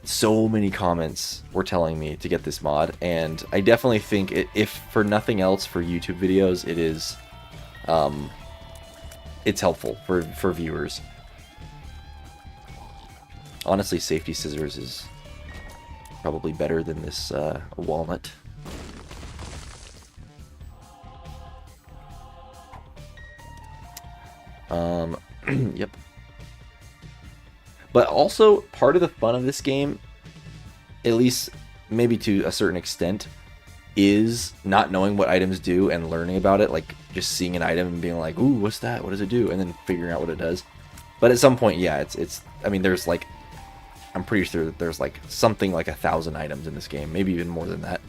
so many comments were telling me to get this mod, and I definitely think, if for nothing else, for YouTube videos, it is, it's helpful for viewers. Honestly, safety scissors is probably better than this walnut. Yep. But also, part of the fun of this game, at least maybe to a certain extent, is not knowing what items do and learning about it. Like, just seeing an item and being like, ooh, what's that? What does it do? And then figuring out what it does. But at some point, yeah, it's I mean, there's like, I'm pretty sure that there's like something like 1,000 items in this game. Maybe even more than that.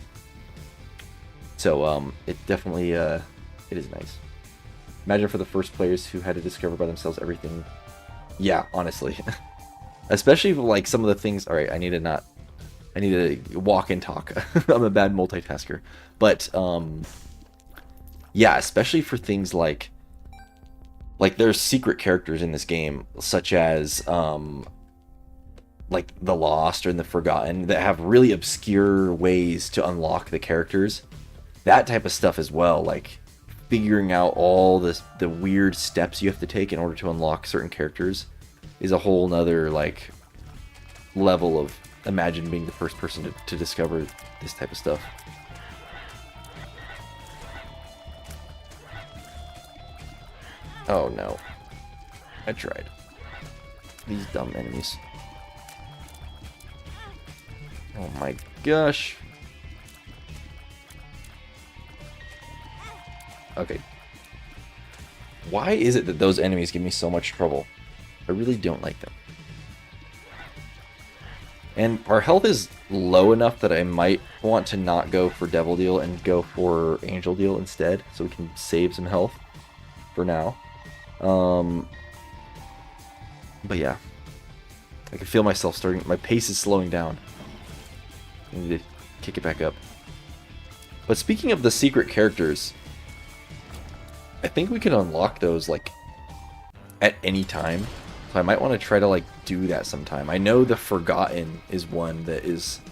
So, it definitely, it is nice. Imagine for the first players who had to discover by themselves everything. Yeah, honestly. Especially for, like, some of the things... Alright, I need to walk and talk. I'm a bad multitasker. But, yeah, especially for things like... Like, there's secret characters in this game, such as, like, the Lost or the Forgotten, that have really obscure ways to unlock the characters. That type of stuff as well, like... Figuring out all the weird steps you have to take in order to unlock certain characters is a whole nother like level of imagine being the first person to discover this type of stuff. Oh no. I tried. These dumb enemies. Oh my gosh. Okay. Why is it that those enemies give me so much trouble? I really don't like them. And our health is low enough that I might want to not go for Devil Deal and go for Angel Deal instead, so we can save some health for now. But yeah. I can feel myself starting, my pace is slowing down. I need to kick it back up. But speaking of the secret characters... I think we can unlock those, like, at any time. So I might want to try to, like, do that sometime. I know the Forgotten is one that is...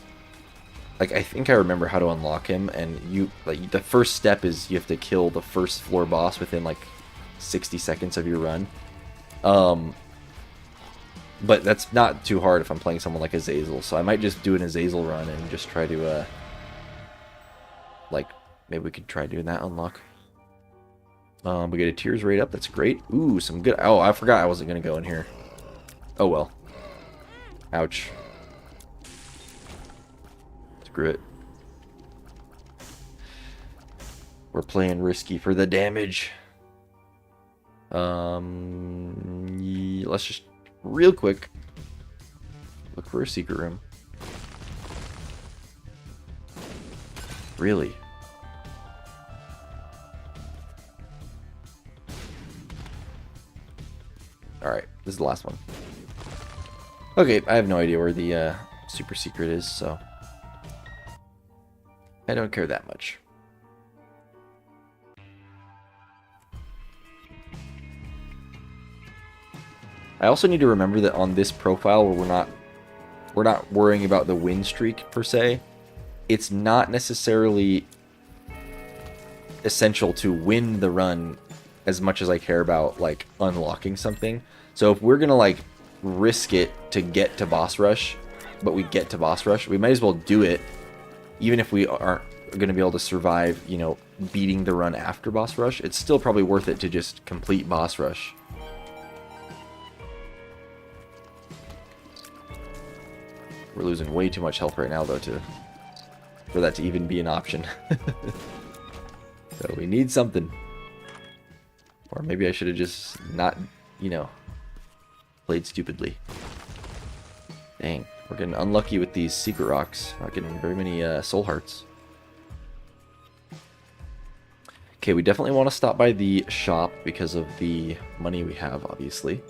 Like, I think I remember how to unlock him, and you... Like, the first step is you have to kill the first floor boss within, like, 60 seconds of your run. But that's not too hard if I'm playing someone like Azazel, so I might just do an Azazel run and just try to, like, maybe we could try doing that unlock. We get a tears rate up. That's great. Ooh, some good... Oh, I forgot I wasn't going to go in here. Oh, well. Ouch. Screw it. We're playing risky for the damage. Let's just real quick look for a secret room. Really? Alright, this is the last one. Okay, I have no idea where the super secret is, so I don't care that much. I also need to remember that on this profile where we're not worrying about the win streak per se. It's not necessarily essential to win the run as much as I care about like unlocking something. So if we're gonna like risk it to get to boss rush, but we get to boss rush, we might as well do it even if we aren't gonna be able to survive, you know, beating the run after boss rush. It's still probably worth it to just complete boss rush. We're losing way too much health right now, though, for that to even be an option. So we need something. Or maybe I should have just not, you know, played stupidly. Dang, we're getting unlucky with these secret rocks. Not getting very many soul hearts. Okay, we definitely want to stop by the shop because of the money we have, obviously.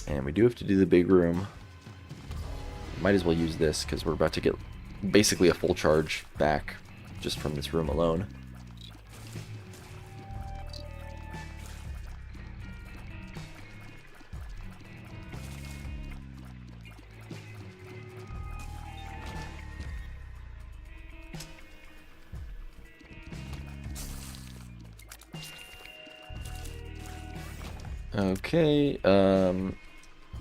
And we do have to do the big room. Might as well use this because we're about to get basically a full charge back just from this room alone. Okay,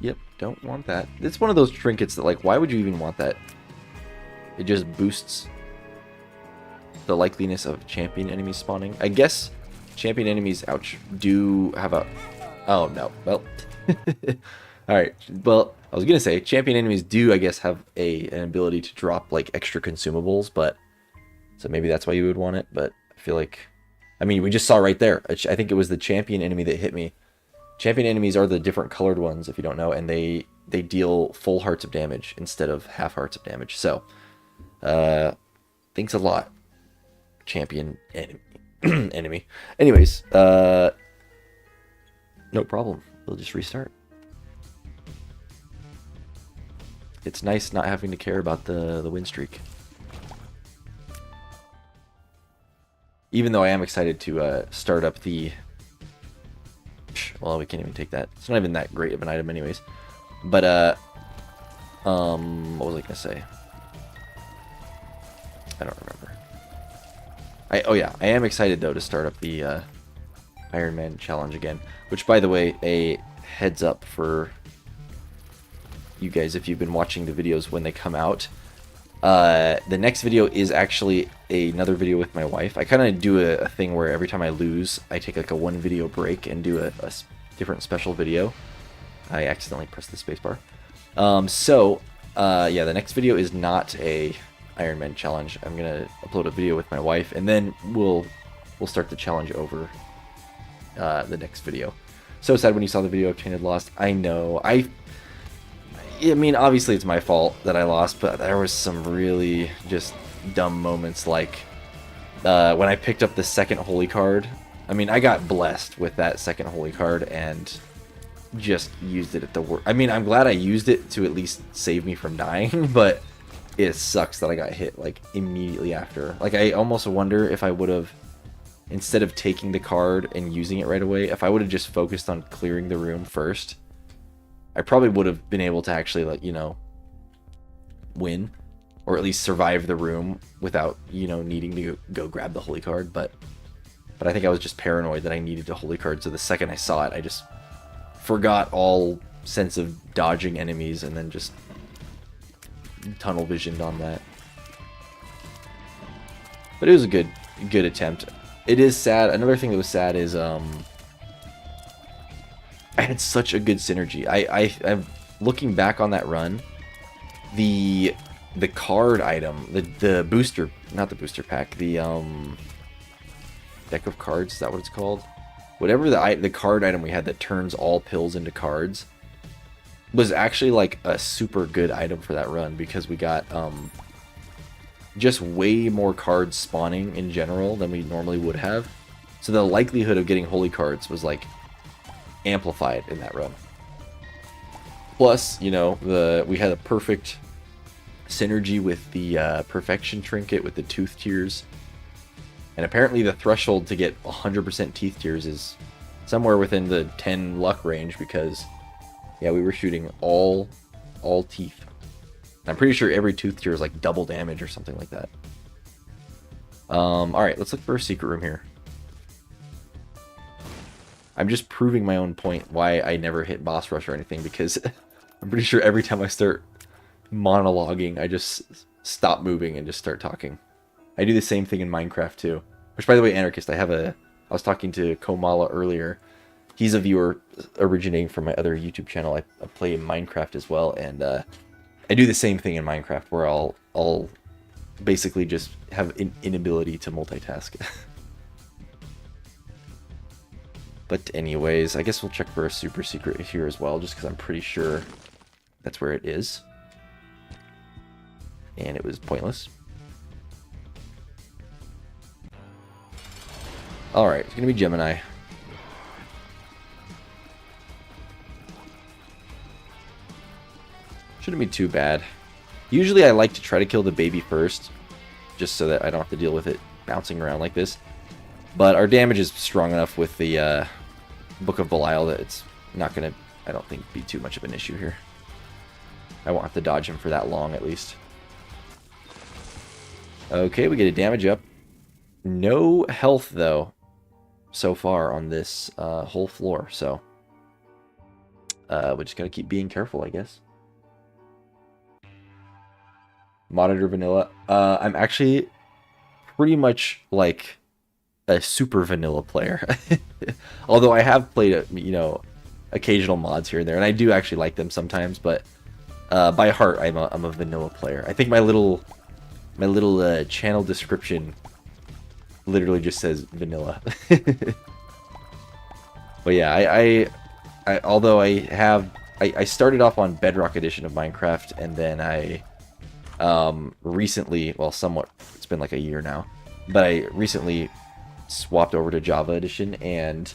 yep, don't want that. It's one of those trinkets that, like, why would you even want that? It just boosts the likeliness of champion enemies spawning. I guess champion enemies, ouch, do have a... Oh, no, well... Alright, well, I was gonna say, champion enemies do, I guess, have an ability to drop, like, extra consumables, but... So maybe that's why you would want it, but I feel like... I mean, we just saw right there. I think it was the champion enemy that hit me. Champion enemies are the different colored ones, if you don't know, and they deal full hearts of damage instead of half hearts of damage. So, thanks a lot, champion enemy. enemy. Anyways, no problem. We'll just restart. It's nice not having to care about the win streak. Even though I am excited to start up the... Well, we can't even take that. It's not even that great of an item anyways. But, what was I going to say? I don't remember. Oh yeah, I am excited though to start up the Iron Man challenge again. Which, by the way, a heads up for you guys if you've been watching the videos when they come out. The next video is actually another video with my wife. I kind of do a thing where every time I lose, I take like a 1 video break and do a different special video. I accidentally pressed the spacebar. Yeah, the next video is not a Iron Man challenge. I'm gonna upload a video with my wife, and then we'll start the challenge over the next video. So sad when you saw the video of Chained Lost. I know. I mean, obviously it's my fault that I lost, but there was some really just dumb moments, like when I picked up the second holy card. I mean, I got blessed with that second holy card and just used it at the worst. I mean, I'm glad I used it to at least save me from dying, but it sucks that I got hit like immediately after. Like, I almost wonder if I would have, instead of taking the card and using it right away, if I would have just focused on clearing the room first, I probably would have been able to actually, like, you know, win, or at least survive the room without, you know, needing to go grab the holy card. But I think I was just paranoid that I needed a holy card, so the second I saw it, I just forgot all sense of dodging enemies and then just tunnel visioned on that. But it was a good attempt. It is sad. Another thing that was sad is I had such a good synergy. I'm looking back on that run, the card item, the booster, not the booster pack, the deck of cards, is that what it's called? Whatever the card item we had that turns all pills into cards was actually like a super good item for that run, because we got just way more cards spawning in general than we normally would have. So the likelihood of getting holy cards was like amplified in that run. Plus, you know, we had a perfect synergy with the perfection trinket with the tooth tears. And apparently the threshold to get 100% teeth tears is somewhere within the 10 luck range, because yeah, we were shooting all teeth. I'm pretty sure every tooth tear is like double damage or something like that. Alright, let's look for a secret room here. I'm just proving my own point why I never hit boss rush or anything, because I'm pretty sure every time I start monologuing, I just stop moving and just start talking. I do the same thing in Minecraft too. Which, by the way, Anarchist, I was talking to Komala earlier. He's a viewer originating from my other YouTube channel. I play Minecraft as well, and I do the same thing in Minecraft, where I'll basically just have an inability to multitask. But anyways, I guess we'll check for a super secret here as well, just because I'm pretty sure that's where it is. And it was pointless. Alright, it's gonna be Gemini. Shouldn't be too bad. Usually I like to try to kill the baby first, just so that I don't have to deal with it bouncing around like this. But our damage is strong enough with the Book of Belial that it's not going to, I don't think, be too much of an issue here. I won't have to dodge him for that long, at least. Okay, we get a damage up. No health, though, so far on this whole floor, so We just gotta keep being careful, I guess. Monitor vanilla. I'm actually pretty much like a super vanilla player. Although I have played, you know, occasional mods here and there, and I do actually like them sometimes. But by heart, I'm a vanilla player. I think my little channel description literally just says vanilla. But yeah, I although I started off on Bedrock edition of Minecraft, and then I recently, well, somewhat, it's been like a year now, but I recently swapped over to Java edition, and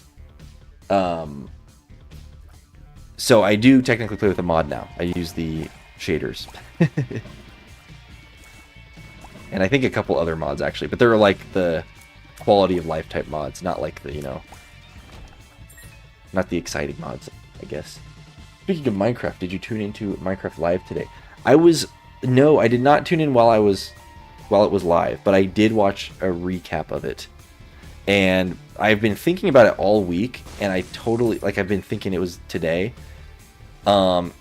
so I do technically play with a mod now. I use the shaders. And I think a couple other mods actually, but they're like the quality of life type mods, not like the, you know, not the exciting mods, I guess. Speaking of Minecraft, did you tune into Minecraft Live today? No, I did not tune in while it was live, but I did watch a recap of it. And I've been thinking about it all week, and I totally, like, I've been thinking it was today. But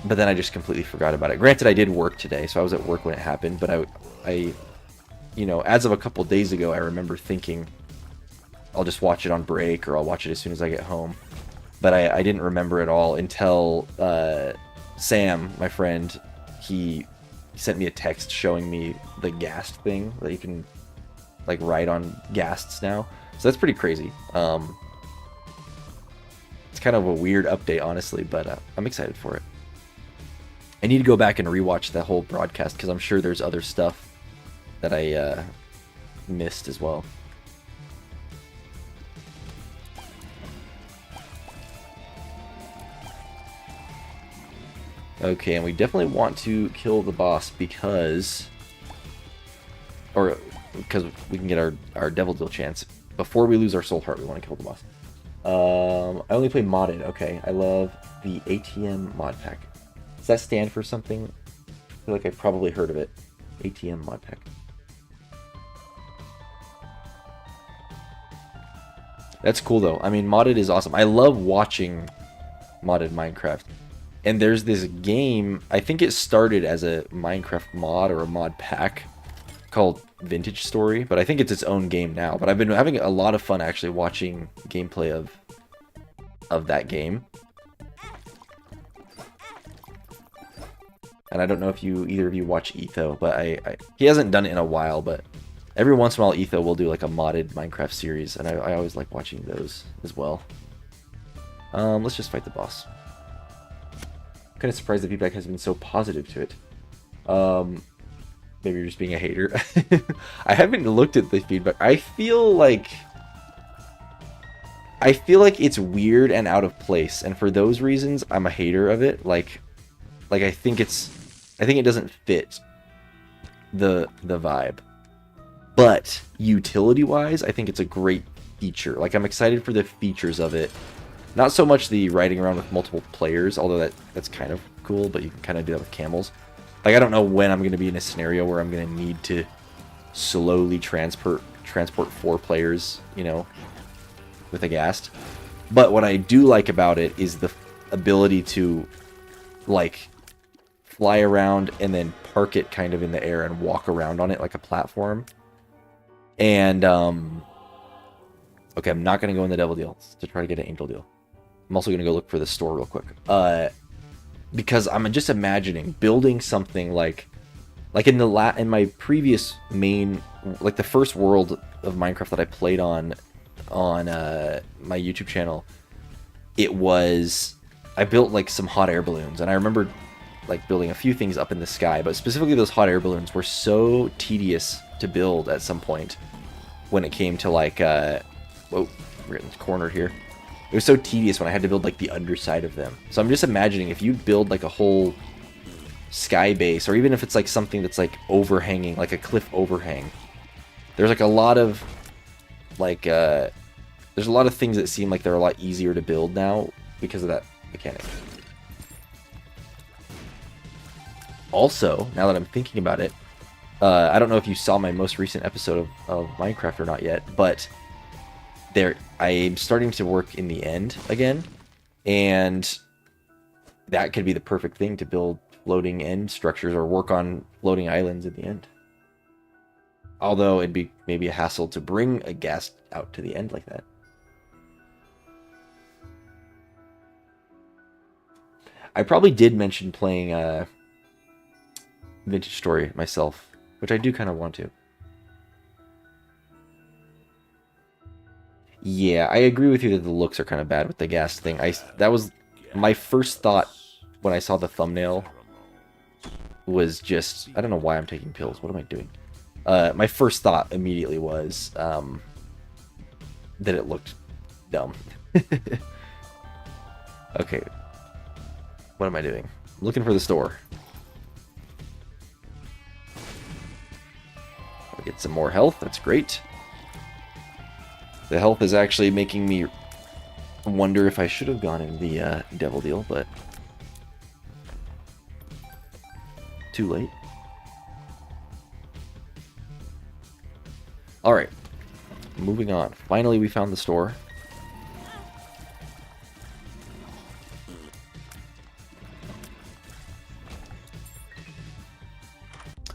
then I just completely forgot about it. Granted, I did work today, so I was at work when it happened, but I you know, as of a couple days ago, I remember thinking I'll just watch it on break, or I'll watch it as soon as I get home. But I didn't remember it all until Sam, my friend, he sent me a text showing me the ghast thing that you can like ride on ghasts now. So that's pretty crazy. It's kind of a weird update, honestly, but I'm excited for it. I need to go back and rewatch that whole broadcast because I'm sure there's other stuff that I missed as well. Okay, and we definitely want to kill the boss because we can get our Devil Deal chance. Before we lose our Soul Heart, we want to kill the boss. I only play modded. Okay, I love the ATM mod pack. Does that stand for something? I feel like I've probably heard of it. ATM mod pack. That's cool though. I mean, modded is awesome. I love watching modded Minecraft. And there's this game, I think it started as a Minecraft mod or a mod pack called Vintage Story, but I think it's its own game now. But I've been having a lot of fun actually watching gameplay of that game. And I don't know if either of you watch Etho, but he hasn't done it in a while, but every once in a while Etho will do like a modded Minecraft series, and I always like watching those as well. Let's just fight the boss. I'm kind of surprised the feedback has been so positive to it. Maybe you're just being a hater. I haven't looked at the feedback. I feel like it's weird and out of place, and for those reasons, I'm a hater of it. Like I think it doesn't fit the vibe. But utility-wise, I think it's a great feature. Like, I'm excited for the features of it. Not so much the riding around with multiple players, although that's kind of cool, but you can kind of do that with camels. Like, I don't know when I'm going to be in a scenario where I'm going to need to slowly transport 4 players, you know, with a ghast. But what I do like about it is the ability to, like, fly around and then park it kind of in the air and walk around on it like a platform. And, okay, I'm not going to go in the Devil Deal to try to get an Angel Deal. I'm also going to go look for the store real quick. Because I'm just imagining building something like in my previous main, like the first world of Minecraft that I played on my YouTube channel, I built like some hot air balloons, and I remember like building a few things up in the sky, but specifically those hot air balloons were so tedious to build at some point when it came to like, whoa, we're getting cornered here. It was so tedious when I had to build like the underside of them. So I'm just imagining if you build like a whole sky base, or even if it's like something that's like overhanging, like a cliff overhang. There's like a lot of like there's a lot of things that seem like they're a lot easier to build now because of that mechanic. Also, now that I'm thinking about it, I don't know if you saw my most recent episode of Minecraft or not yet, but I'm starting to work in the end again, and that could be the perfect thing to build floating end structures or work on floating islands at the end. Although it'd be maybe a hassle to bring a gas out to the end like that. I probably did mention playing Vintage Story myself, which I do kind of want to. Yeah, I agree with you that the looks are kind of bad with the gas thing. That was my first thought when I saw the thumbnail. Was just, I don't know why I'm taking pills. What am I doing? My first thought immediately was that it looked dumb. Okay. What am I doing? I'm looking for the store. I'll get some more health. That's great. The health is actually making me wonder if I should have gone in the devil deal, but too late. Alright. Moving on. Finally, we found the store.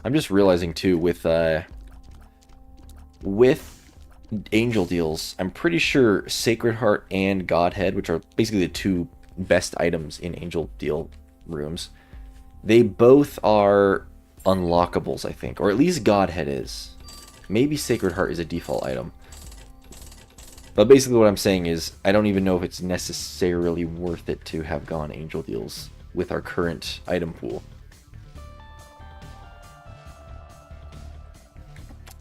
I'm just realizing too with angel deals, I'm pretty sure Sacred Heart and Godhead, which are basically the two best items in angel deal rooms, they both are unlockables, I think, or at least Godhead is. Maybe Sacred Heart is a default item. But basically what I'm saying is I don't even know if it's necessarily worth it to have gone angel deals with our current item pool.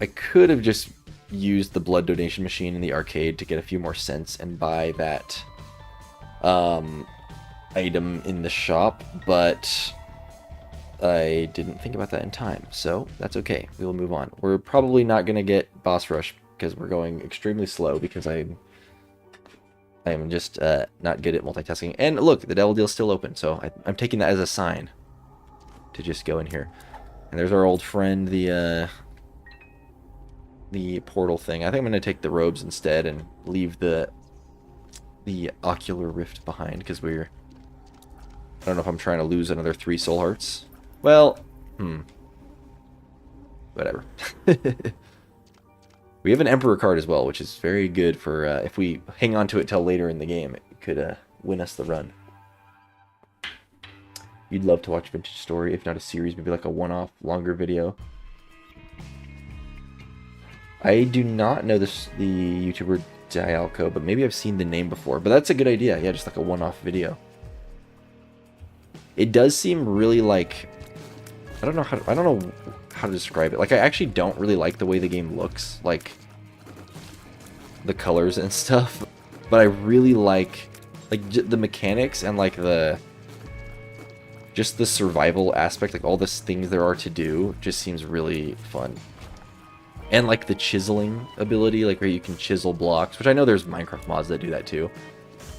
I could have just used the blood donation machine in the arcade to get a few more cents and buy that item in the shop, but I didn't think about that in time, so that's okay. We will move on. We're probably not going to get boss rush because we're going extremely slow because I am just not good at multitasking. And look, the devil deal's still open, so I'm taking that as a sign to just go in here. And there's our old friend, the portal thing. I think I'm going to take the robes instead and leave the ocular rift behind because I don't know if I'm trying to lose another 3 soul hearts. Well, whatever. We have an Emperor card as well, which is very good for if we hang on to it till later in the game. It could win us the run. You'd love to watch Vintage Story, if not a series, maybe like a one-off, longer video. I do not know the YouTuber Dialco, but maybe I've seen the name before. But that's a good idea. Yeah, just like a one-off video. It does seem really like I don't know how to describe it. Like I actually don't really like the way the game looks, like the colors and stuff. But I really like the mechanics and like just the survival aspect, like all the things there are to do, just seems really fun. And like the chiseling ability, like where you can chisel blocks, which I know there's Minecraft mods that do that too.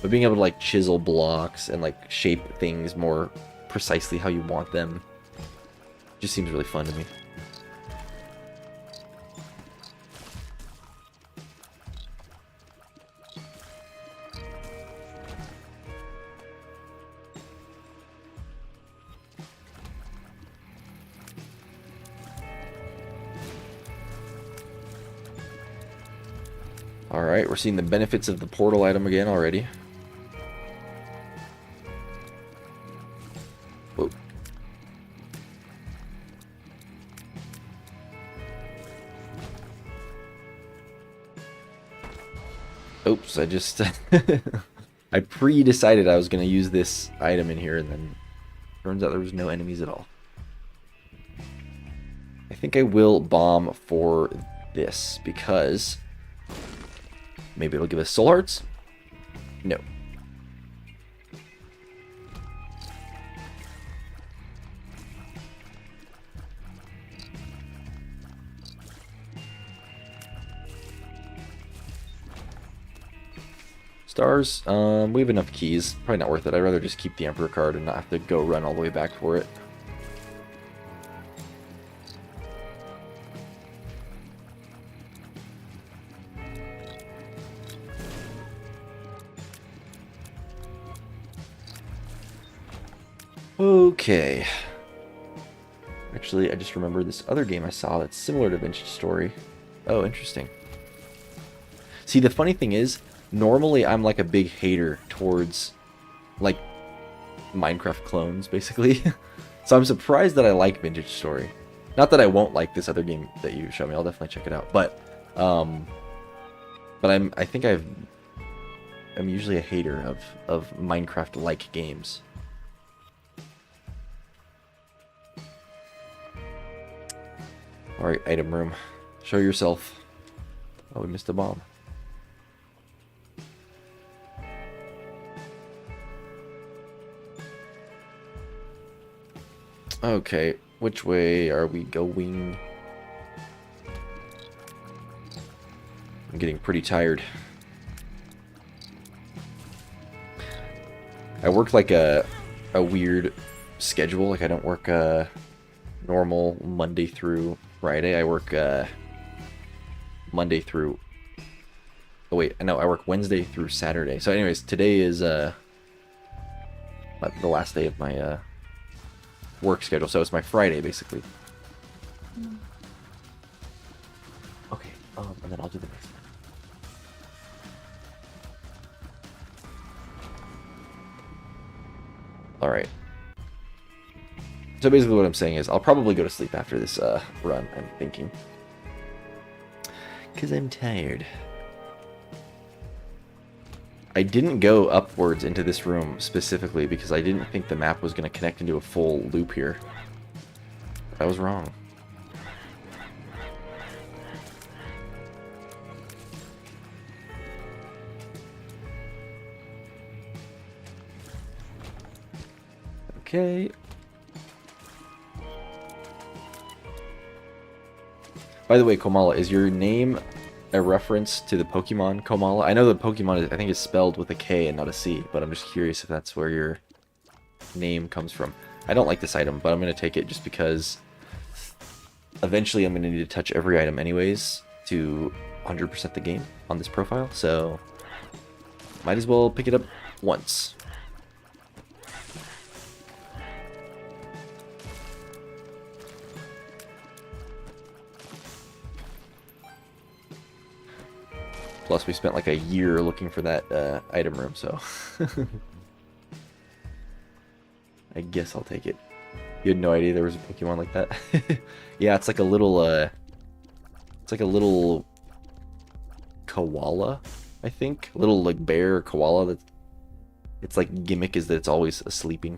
But being able to like chisel blocks and like shape things more precisely how you want them just seems really fun to me. Alright, we're seeing the benefits of the portal item again already. Whoa. Oops, I just... I pre-decided I was going to use this item in here, and then turns out there was no enemies at all. I think I will bomb for this, because... maybe it'll give us soul hearts? No. Stars, we have enough keys. Probably not worth it. I'd rather just keep the Emperor card and not have to go run all the way back for it. Okay. Actually, I just remembered this other game I saw that's similar to Vintage Story. Oh, interesting. See, the funny thing is, normally I'm like a big hater towards, like, Minecraft clones, basically. So I'm surprised that I like Vintage Story. Not that I won't like this other game that you showed me. I'll definitely check it out. But I think I'm usually a hater of Minecraft-like games. Alright, item room. Show yourself. Oh, we missed a bomb. Okay, which way are we going? I'm getting pretty tired. I work like a weird schedule. Like I don't work normal Monday through Friday. I work Monday through... Oh wait, no, I work Wednesday through Saturday. So anyways, today is the last day of my work schedule. So it's my Friday, basically. Okay, and then I'll do the next one. Alright. So basically what I'm saying is I'll probably go to sleep after this run, I'm thinking. Because I'm tired. I didn't go upwards into this room specifically because I didn't think the map was going to connect into a full loop here. I was wrong. Okay. By the way, Komala, is your name a reference to the Pokemon Komala? I know the Pokemon, I think, is spelled with a K and not a C, but I'm just curious if that's where your name comes from. I don't like this item, but I'm going to take it just because eventually I'm going to need to touch every item anyways to 100% the game on this profile, so might as well pick it up once. Plus, we spent like a year looking for that item room, so I guess I'll take it. You had no idea there was a Pokemon like that? Yeah, it's like a little koala, I think. A little like bear or koala that its like gimmick is that it's always sleeping.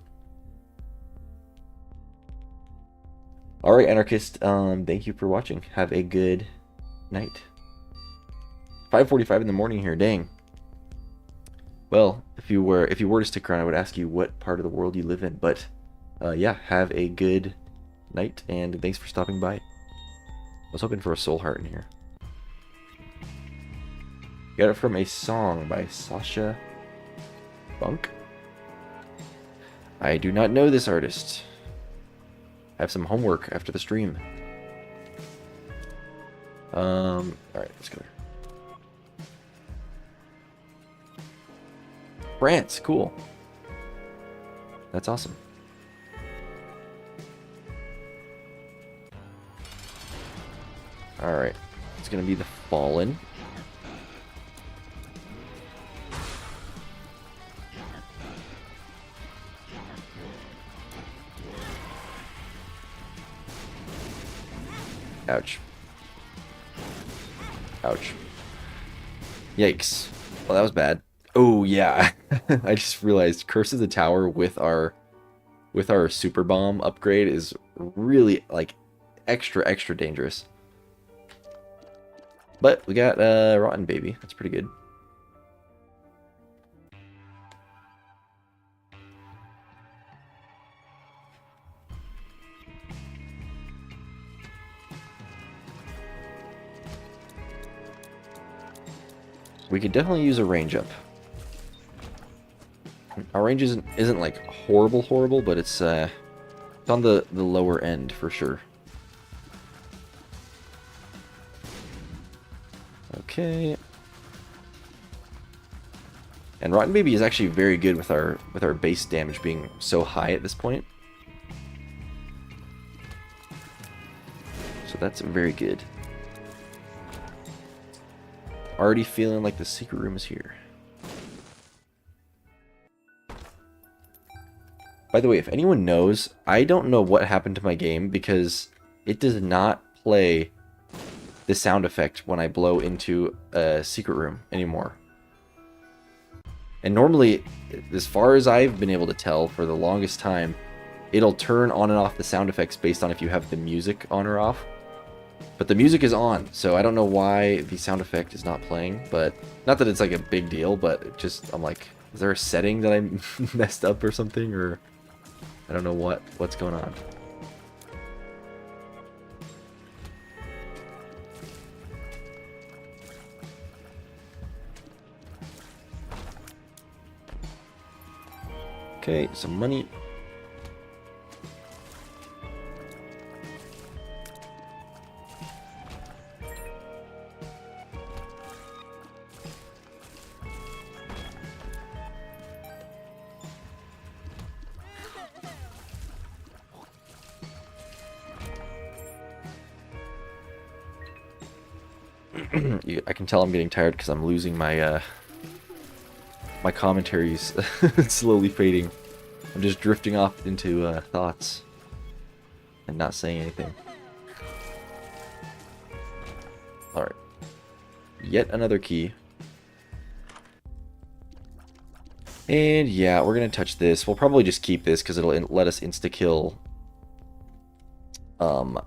Alright, Anarchist, thank you for watching. Have a good night. 5:45 in the morning here, dang. Well, if you were to stick around, I would ask you what part of the world you live in, but yeah, have a good night, and thanks for stopping by. I was hoping for a soul heart in here. Got it from a song by Sasha Bunk. I do not know this artist. I have some homework after the stream. Alright, let's go there. France, cool. That's awesome. Alright, it's gonna be the Fallen. Ouch. Ouch. Yikes. Well, that was bad. Oh, yeah. I just realized Curse of the Tower with our super bomb upgrade is really, like, extra dangerous. But we got Rotten Baby. That's pretty good. We could definitely use a range up. Our range isn't like horrible, but it's on the lower end for sure. Okay. And Rotten Baby is actually very good with our base damage being so high at this point. So that's very good. Already feeling like the secret room is here. By the way, if anyone knows, I don't know what happened to my game because it does not play the sound effect when I blow into a secret room anymore. And normally, as far as I've been able to tell for the longest time, it'll turn on and off the sound effects based on if you have the music on or off. But the music is on, so I don't know why the sound effect is not playing, but not that it's like a big deal, but it just, I'm like, is there a setting that I messed up or something, or I don't know what's going on. Okay, some money. I can tell I'm getting tired because I'm losing my my commentaries slowly fading. I'm just drifting off into thoughts and not saying anything. Alright. Yet another key. And yeah, we're going to touch this. We'll probably just keep this because it'll let us insta-kill Mom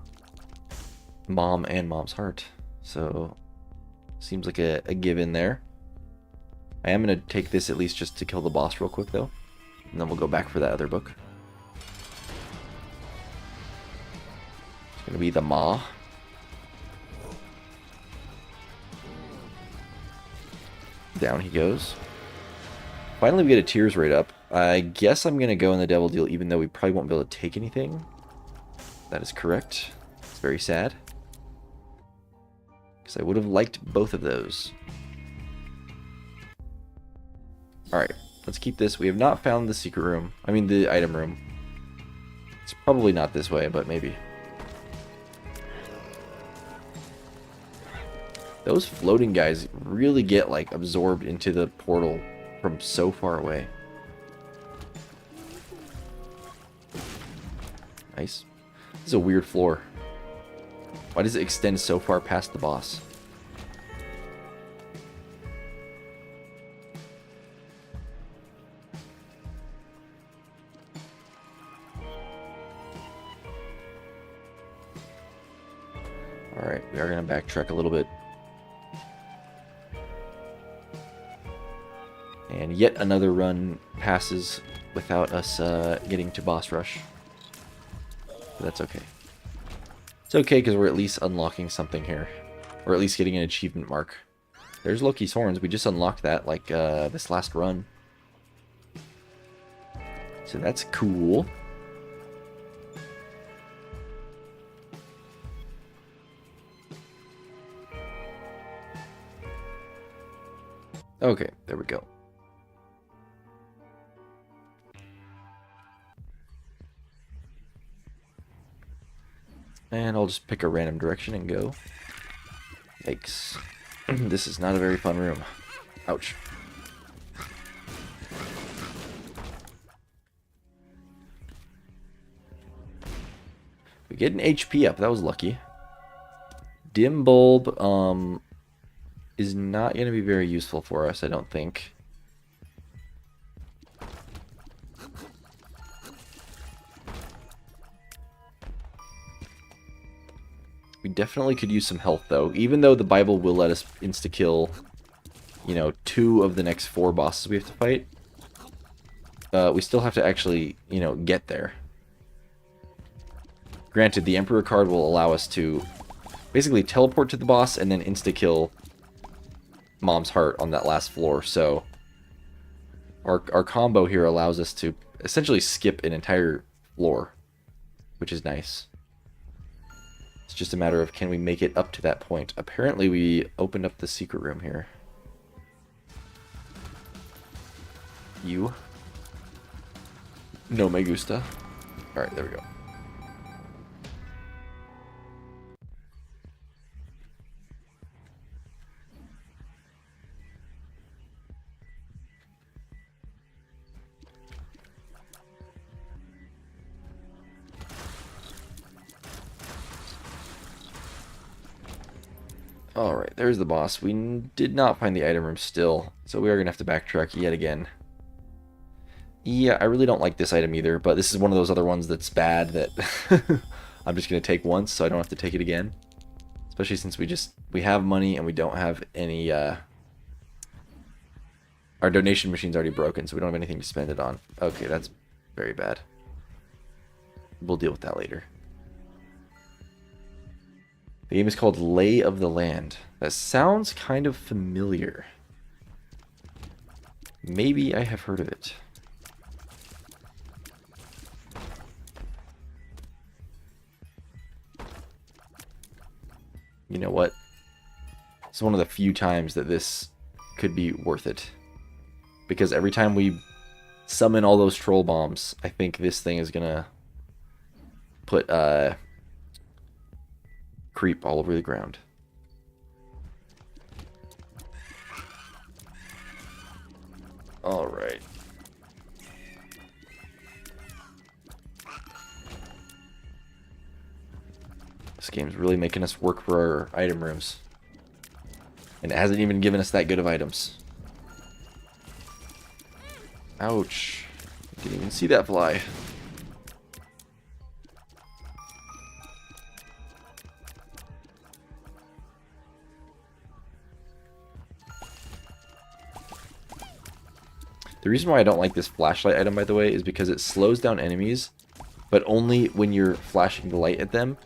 and Mom's Heart. So, seems like a given there. I am going to take this at least just to kill the boss real quick, though. And then we'll go back for that other book. It's going to be the Maw. Down he goes. Finally, we get a tears rate up. I guess I'm going to go in the Devil Deal, even though we probably won't be able to take anything. That is correct. It's very sad. Because I would have liked both of those. Alright, let's keep this. We have not found the secret room. I mean, the item room. It's probably not this way, but maybe. Those floating guys really get, like, absorbed into the portal from so far away. Nice. This is a weird floor. Why does it extend so far past the boss? Alright, we are going to backtrack a little bit. And yet another run passes without us getting to boss rush. But that's okay. It's okay because we're at least unlocking something here. Or at least getting an achievement mark. There's Loki's horns. We just unlocked that like this last run. So that's cool. Okay, there we go. And I'll just pick a random direction and go. Yikes. This is not a very fun room. Ouch. We get an HP up. That was lucky. Dim bulb is not going to be very useful for us, I don't think. We definitely could use some health, though. Even though the Bible will let us insta-kill, you know, 2 of the next 4 bosses we have to fight, we still have to actually, you know, get there. Granted, the Emperor card will allow us to basically teleport to the boss and then insta-kill Mom's Heart on that last floor, so our combo here allows us to essentially skip an entire floor, which is nice. It's just a matter of can we make it up to that point. Apparently we opened up the secret room here. You. No me gusta. Alright, there we go. Alright, there's the boss. We did not find the item room still, so we are going to have to backtrack yet again. Yeah, I really don't like this item either, but this is one of those other ones that's bad that I'm just going to take once so I don't have to take it again. Especially since we have money and we don't have any, our donation machine's already broken, so we don't have anything to spend it on. Okay, that's very bad. We'll deal with that later. The game is called Lay of the Land. That sounds kind of familiar. Maybe I have heard of it. You know what? It's one of the few times that this could be worth it. Because every time we summon all those troll bombs, I think this thing is gonna put creep all over the ground. Alright. This game's really making us work for our item rooms. And it hasn't even given us that good of items. Ouch. Didn't even see that fly. The reason why I don't like this flashlight item, by the way, is because it slows down enemies, but only when you're flashing the light at them.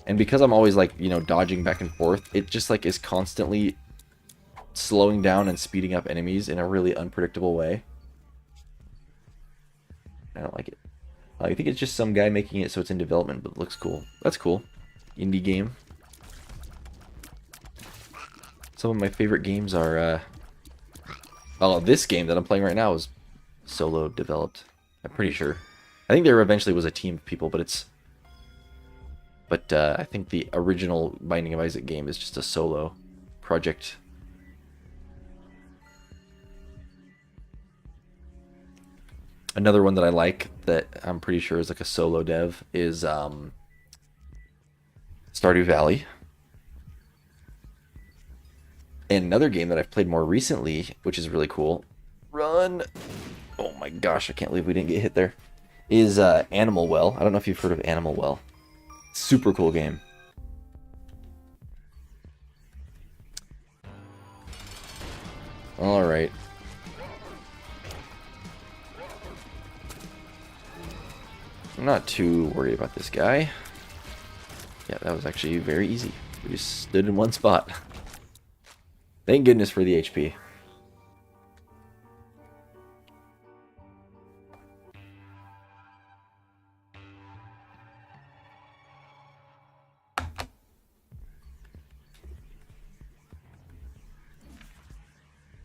And because I'm always, like, you know, dodging back and forth, it just, like, is constantly slowing down and speeding up enemies in a really unpredictable way. I don't like it. I think it's just some guy making it so it's in development, but it looks cool. That's cool. Indie game. Some of my favorite games are, oh, this game that I'm playing right now is solo developed. I'm pretty sure. I think there eventually was a team of people, but it's... But I think the original Binding of Isaac game is just a solo project. Another one that I like that I'm pretty sure is like a solo dev is Stardew Valley. And another game that I've played more recently, which is really cool. Run! Oh my gosh, I can't believe we didn't get hit there. Is Animal Well. I don't know if you've heard of Animal Well. Super cool game. Alright. I'm not too worried about this guy. Yeah, that was actually very easy. We just stood in one spot. Thank goodness for the HP.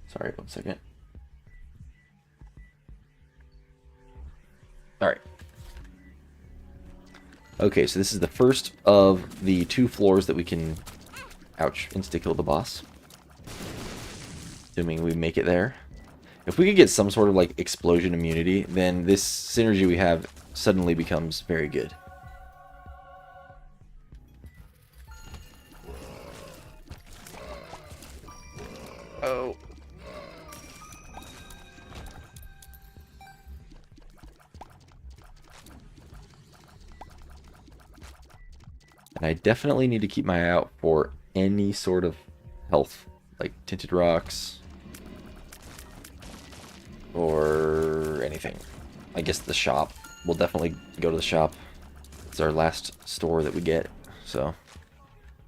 Sorry, 1 second. Alright. Okay, so this is the first of the 2 floors that we can, ouch, insta-kill the boss. Assuming we make it there. If we could get some sort of like explosion immunity, then this synergy we have suddenly becomes very good. Oh. And I definitely need to keep my eye out for any sort of health, like tinted rocks or anything. I guess the shop. We'll definitely go to the shop. It's our last store that we get, so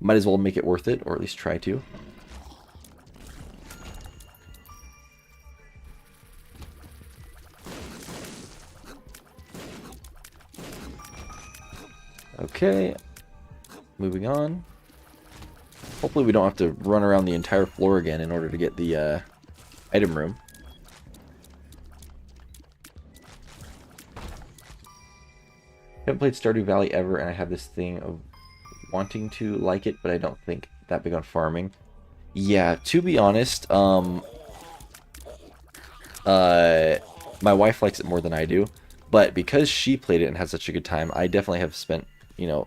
might as well make it worth it, or at least try to. Okay. Moving on. Hopefully we don't have to run around the entire floor again in order to get the item room. Haven't played Stardew Valley ever, and I have this thing of wanting to like it, but I don't think that big on farming. Yeah, to be honest, my wife likes it more than I do, but because she played it and had such a good time, I definitely have spent, you know,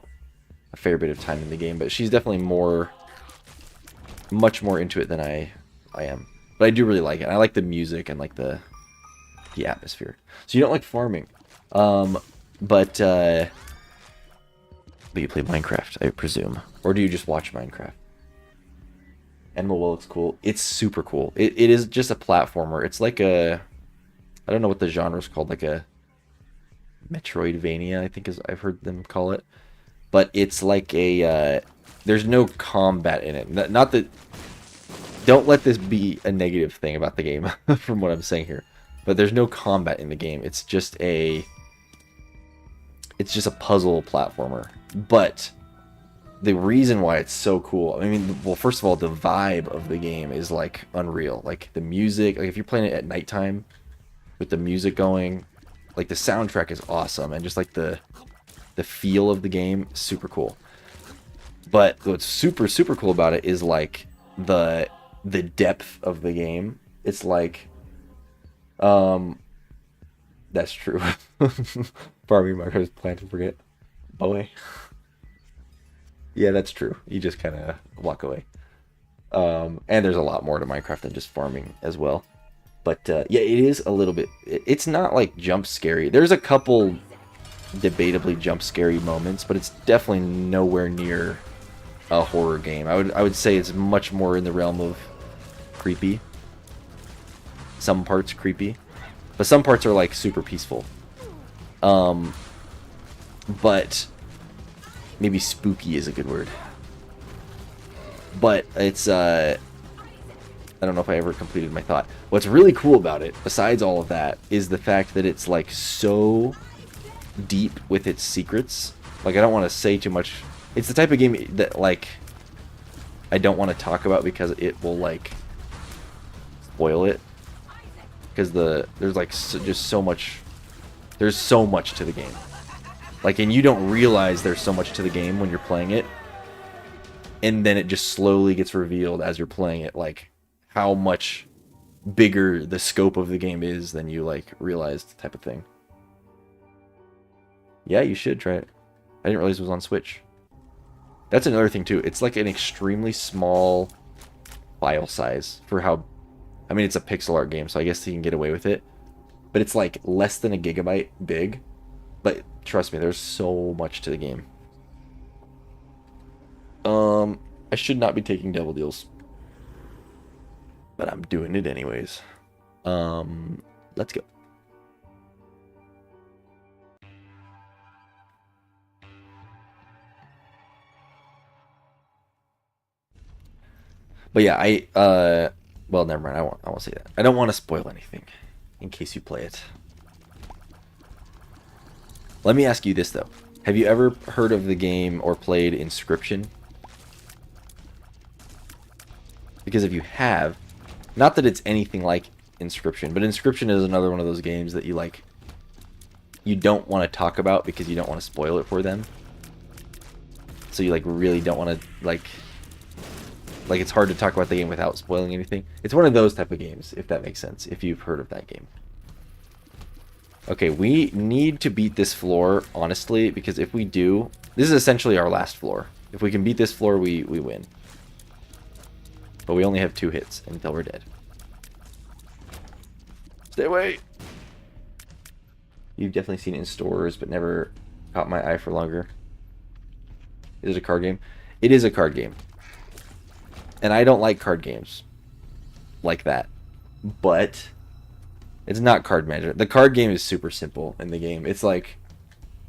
a fair bit of time in the game, but she's definitely much more into it than I am. But I do really like it. I like the music and like the atmosphere. So you don't like farming, but you play Minecraft, I presume, or do you just watch Minecraft? Animal Well looks cool. It's super cool. It is just a platformer. It's like a, I don't know what the genre is called, like a Metroidvania, I think is I've heard them call it. But it's like a, there's no combat in it. Not that, don't let this be a negative thing about the game from what I'm saying here. But there's no combat in the game. It's just a puzzle platformer. But the reason why it's so cool, I mean, well, first of all, the vibe of the game is like unreal. Like the music, like if you're playing it at nighttime with the music going, like the soundtrack is awesome, and just like the feel of the game, super cool. But what's super cool about it is like the depth of the game. It's like, that's true. Farming Minecraft is planned to forget. Boy. Yeah, that's true. You just kind of walk away. And there's a lot more to Minecraft than just farming as well. But yeah, it is a little bit. It's not like jump scary. There's a couple debatably jump scary moments, but it's definitely nowhere near a horror game. I would say it's much more in the realm of creepy. Some parts creepy, but some parts are like super peaceful. But maybe spooky is a good word. But it's I don't know if I ever completed my thought. What's really cool about it, besides all of that, is the fact that it's like so deep with its secrets. Like, I don't want to say too much. It's the type of game that like I don't want to talk about because it will like spoil it. Because there's like just so much. There's so much to the game. Like, and you don't realize there's so much to the game when you're playing it. And then it just slowly gets revealed as you're playing it, like how much bigger the scope of the game is than you like realized, type of thing. Yeah, you should try it. I didn't realize it was on Switch. That's another thing too. It's like an extremely small file size for how, I mean, it's a pixel art game, so I guess you can get away with it. But it's like less than a gigabyte big. But trust me, there's so much to the game. I should not be taking devil deals, but I'm doing it anyways. Let's go. But yeah, well, never mind. I won't say that. I don't want to spoil anything in case you play it. Let me ask you this though. Have you ever heard of the game or played Inscription? Because if you have, not that it's anything like Inscription, but Inscription is another one of those games that you don't want to talk about because you don't want to spoil it for them. So you like really don't want to like it's hard to talk about the game without spoiling anything. It's one of those type of games, if that makes sense, if you've heard of that game. Okay, we need to beat this floor, honestly, because if we do, this is essentially our last floor. If we can beat this floor, we win. But we only have 2 hits until we're dead. Stay away! You've definitely seen it in stores, but never caught my eye for longer. Is it a card game? It is a card game. And I don't like card games like that. But it's not card management. The card game is super simple in the game. It's like,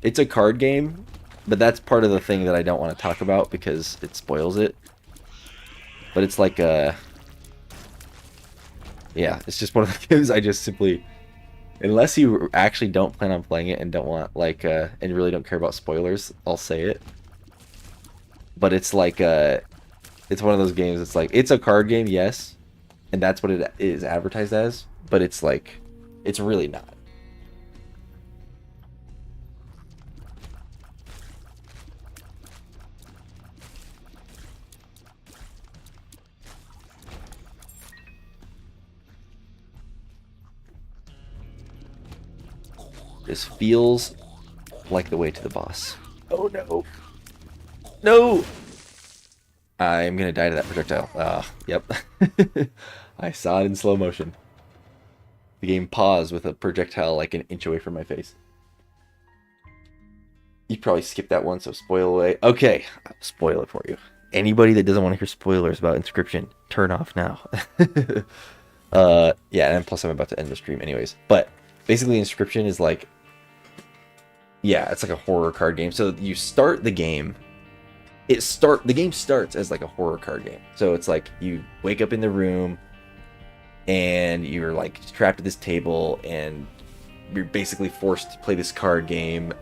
it's a card game, but that's part of the thing that I don't want to talk about because it spoils it. But it's like yeah, it's just one of the games I just simply, unless you actually don't plan on playing it and don't want like and really don't care about spoilers, I'll say it. But it's like it's one of those games. It's like, it's a card game, yes, and that's what it is advertised as, but it's like, it's really not. This feels like the way to the boss. Oh no. No! I'm gonna die to that projectile. Yep. I saw it in slow motion. The game paused with a projectile like an inch away from my face. You probably skipped that one, so spoil away. Okay, I'll spoil it for you. Anybody that doesn't want to hear spoilers about Inscription, turn off now. Yeah, and plus I'm about to end the stream anyways. But basically Inscription is like, yeah, it's like a horror card game. So you start the game, the game starts as like a horror card game. So it's like you wake up in the room and you're like trapped at this table and you're basically forced to play this card game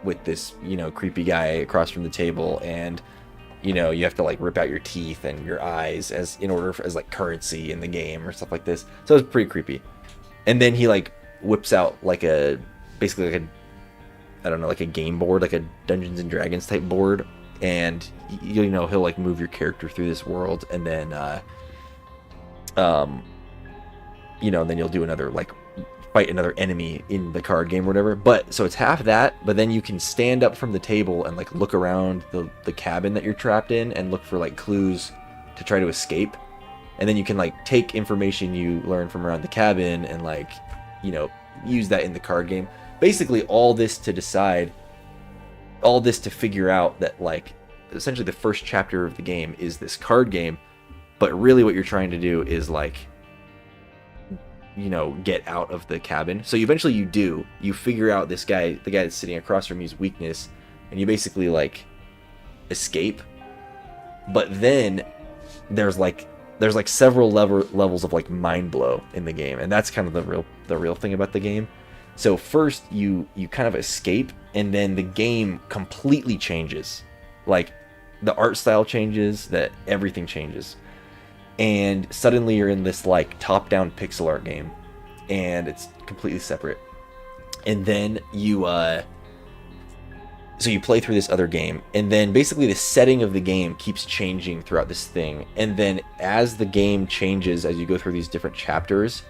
with this, you know, creepy guy across from the table, and you know, you have to like rip out your teeth and your eyes as like currency in the game or stuff like this. So it's pretty creepy. And then he like whips out like basically like I don't know, like a game board, like a Dungeons and Dragons type board, and you know, he'll like move your character through this world, and then you know, and then you'll do another like fight another enemy in the card game or whatever. But so it's half that, but then you can stand up from the table and like look around the cabin that you're trapped in and look for like clues to try to escape. And then you can like take information you learn from around the cabin and like, you know, use that in the card game. Basically all this to figure out that like essentially the first chapter of the game is this card game, but really what you're trying to do is like, you know, get out of the cabin. So eventually you figure out this guy, the guy that's sitting across from you's weakness, and you basically like escape. But then there's like several levels of like mind blow in the game, and that's kind of the real thing about the game. So first you kind of escape, and then the game completely changes. Like the art style changes, that everything changes. And suddenly you're in this like top-down pixel art game, and it's completely separate. And then so you play through this other game, and then basically the setting of the game keeps changing throughout this thing. And then as the game changes, as you go through these different chapters,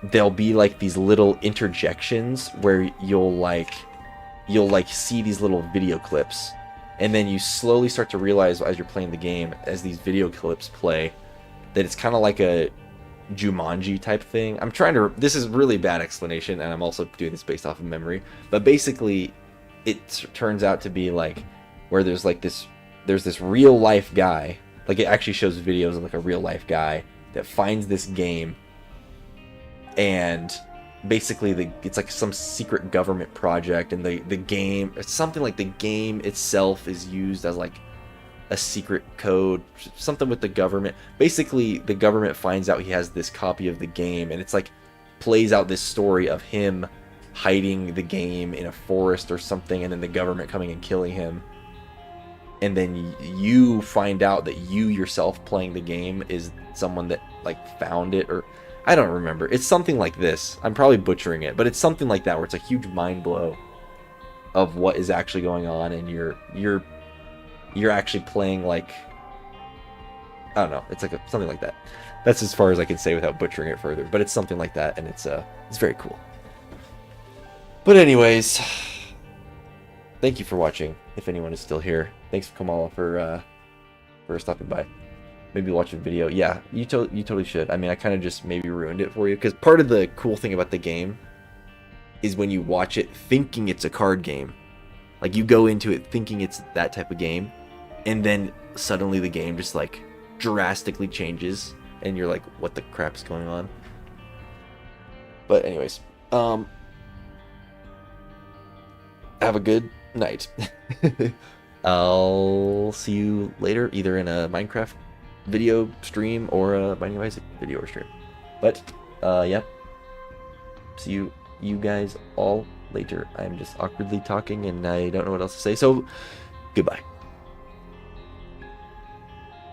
there'll be like these little interjections where you'll see these little video clips, and then you slowly start to realize as you're playing the game, as these video clips play, that it's kind of like a Jumanji type thing. This is really bad explanation, and I'm also doing this based off of memory, but basically it turns out to be like where there's this real life guy, like it actually shows videos of like a real life guy that finds this game, and basically it's like some secret government project, and the game, it's something like the game itself is used as like a secret code, something with the government. Basically the government finds out he has this copy of the game, and it's like plays out this story of him hiding the game in a forest or something, and then the government coming and killing him. And then you find out that you yourself playing the game is someone that like found it, or I don't remember. It's something like this. I'm probably butchering it, but it's something like that where it's a huge mind blow of what is actually going on, and you're actually playing like, I don't know, it's like something like that. That's as far as I can say without butchering it further, but it's something like that, and it's very cool. But anyways, thank you for watching, if anyone is still here. Thanks, Kamala, for stopping by. Maybe watch a video. Yeah, you totally should. I mean, I kind of just maybe ruined it for you, because part of the cool thing about the game is when you watch it thinking it's a card game. Like, you go into it thinking it's that type of game, and then suddenly the game just like drastically changes, and you're like, what the crap's going on? But anyways, have a good night. I'll see you later, either in a Minecraft video stream or a Binding of Isaac video or stream. But yeah, see you guys all later. I'm just awkwardly talking and I don't know what else to say, so goodbye.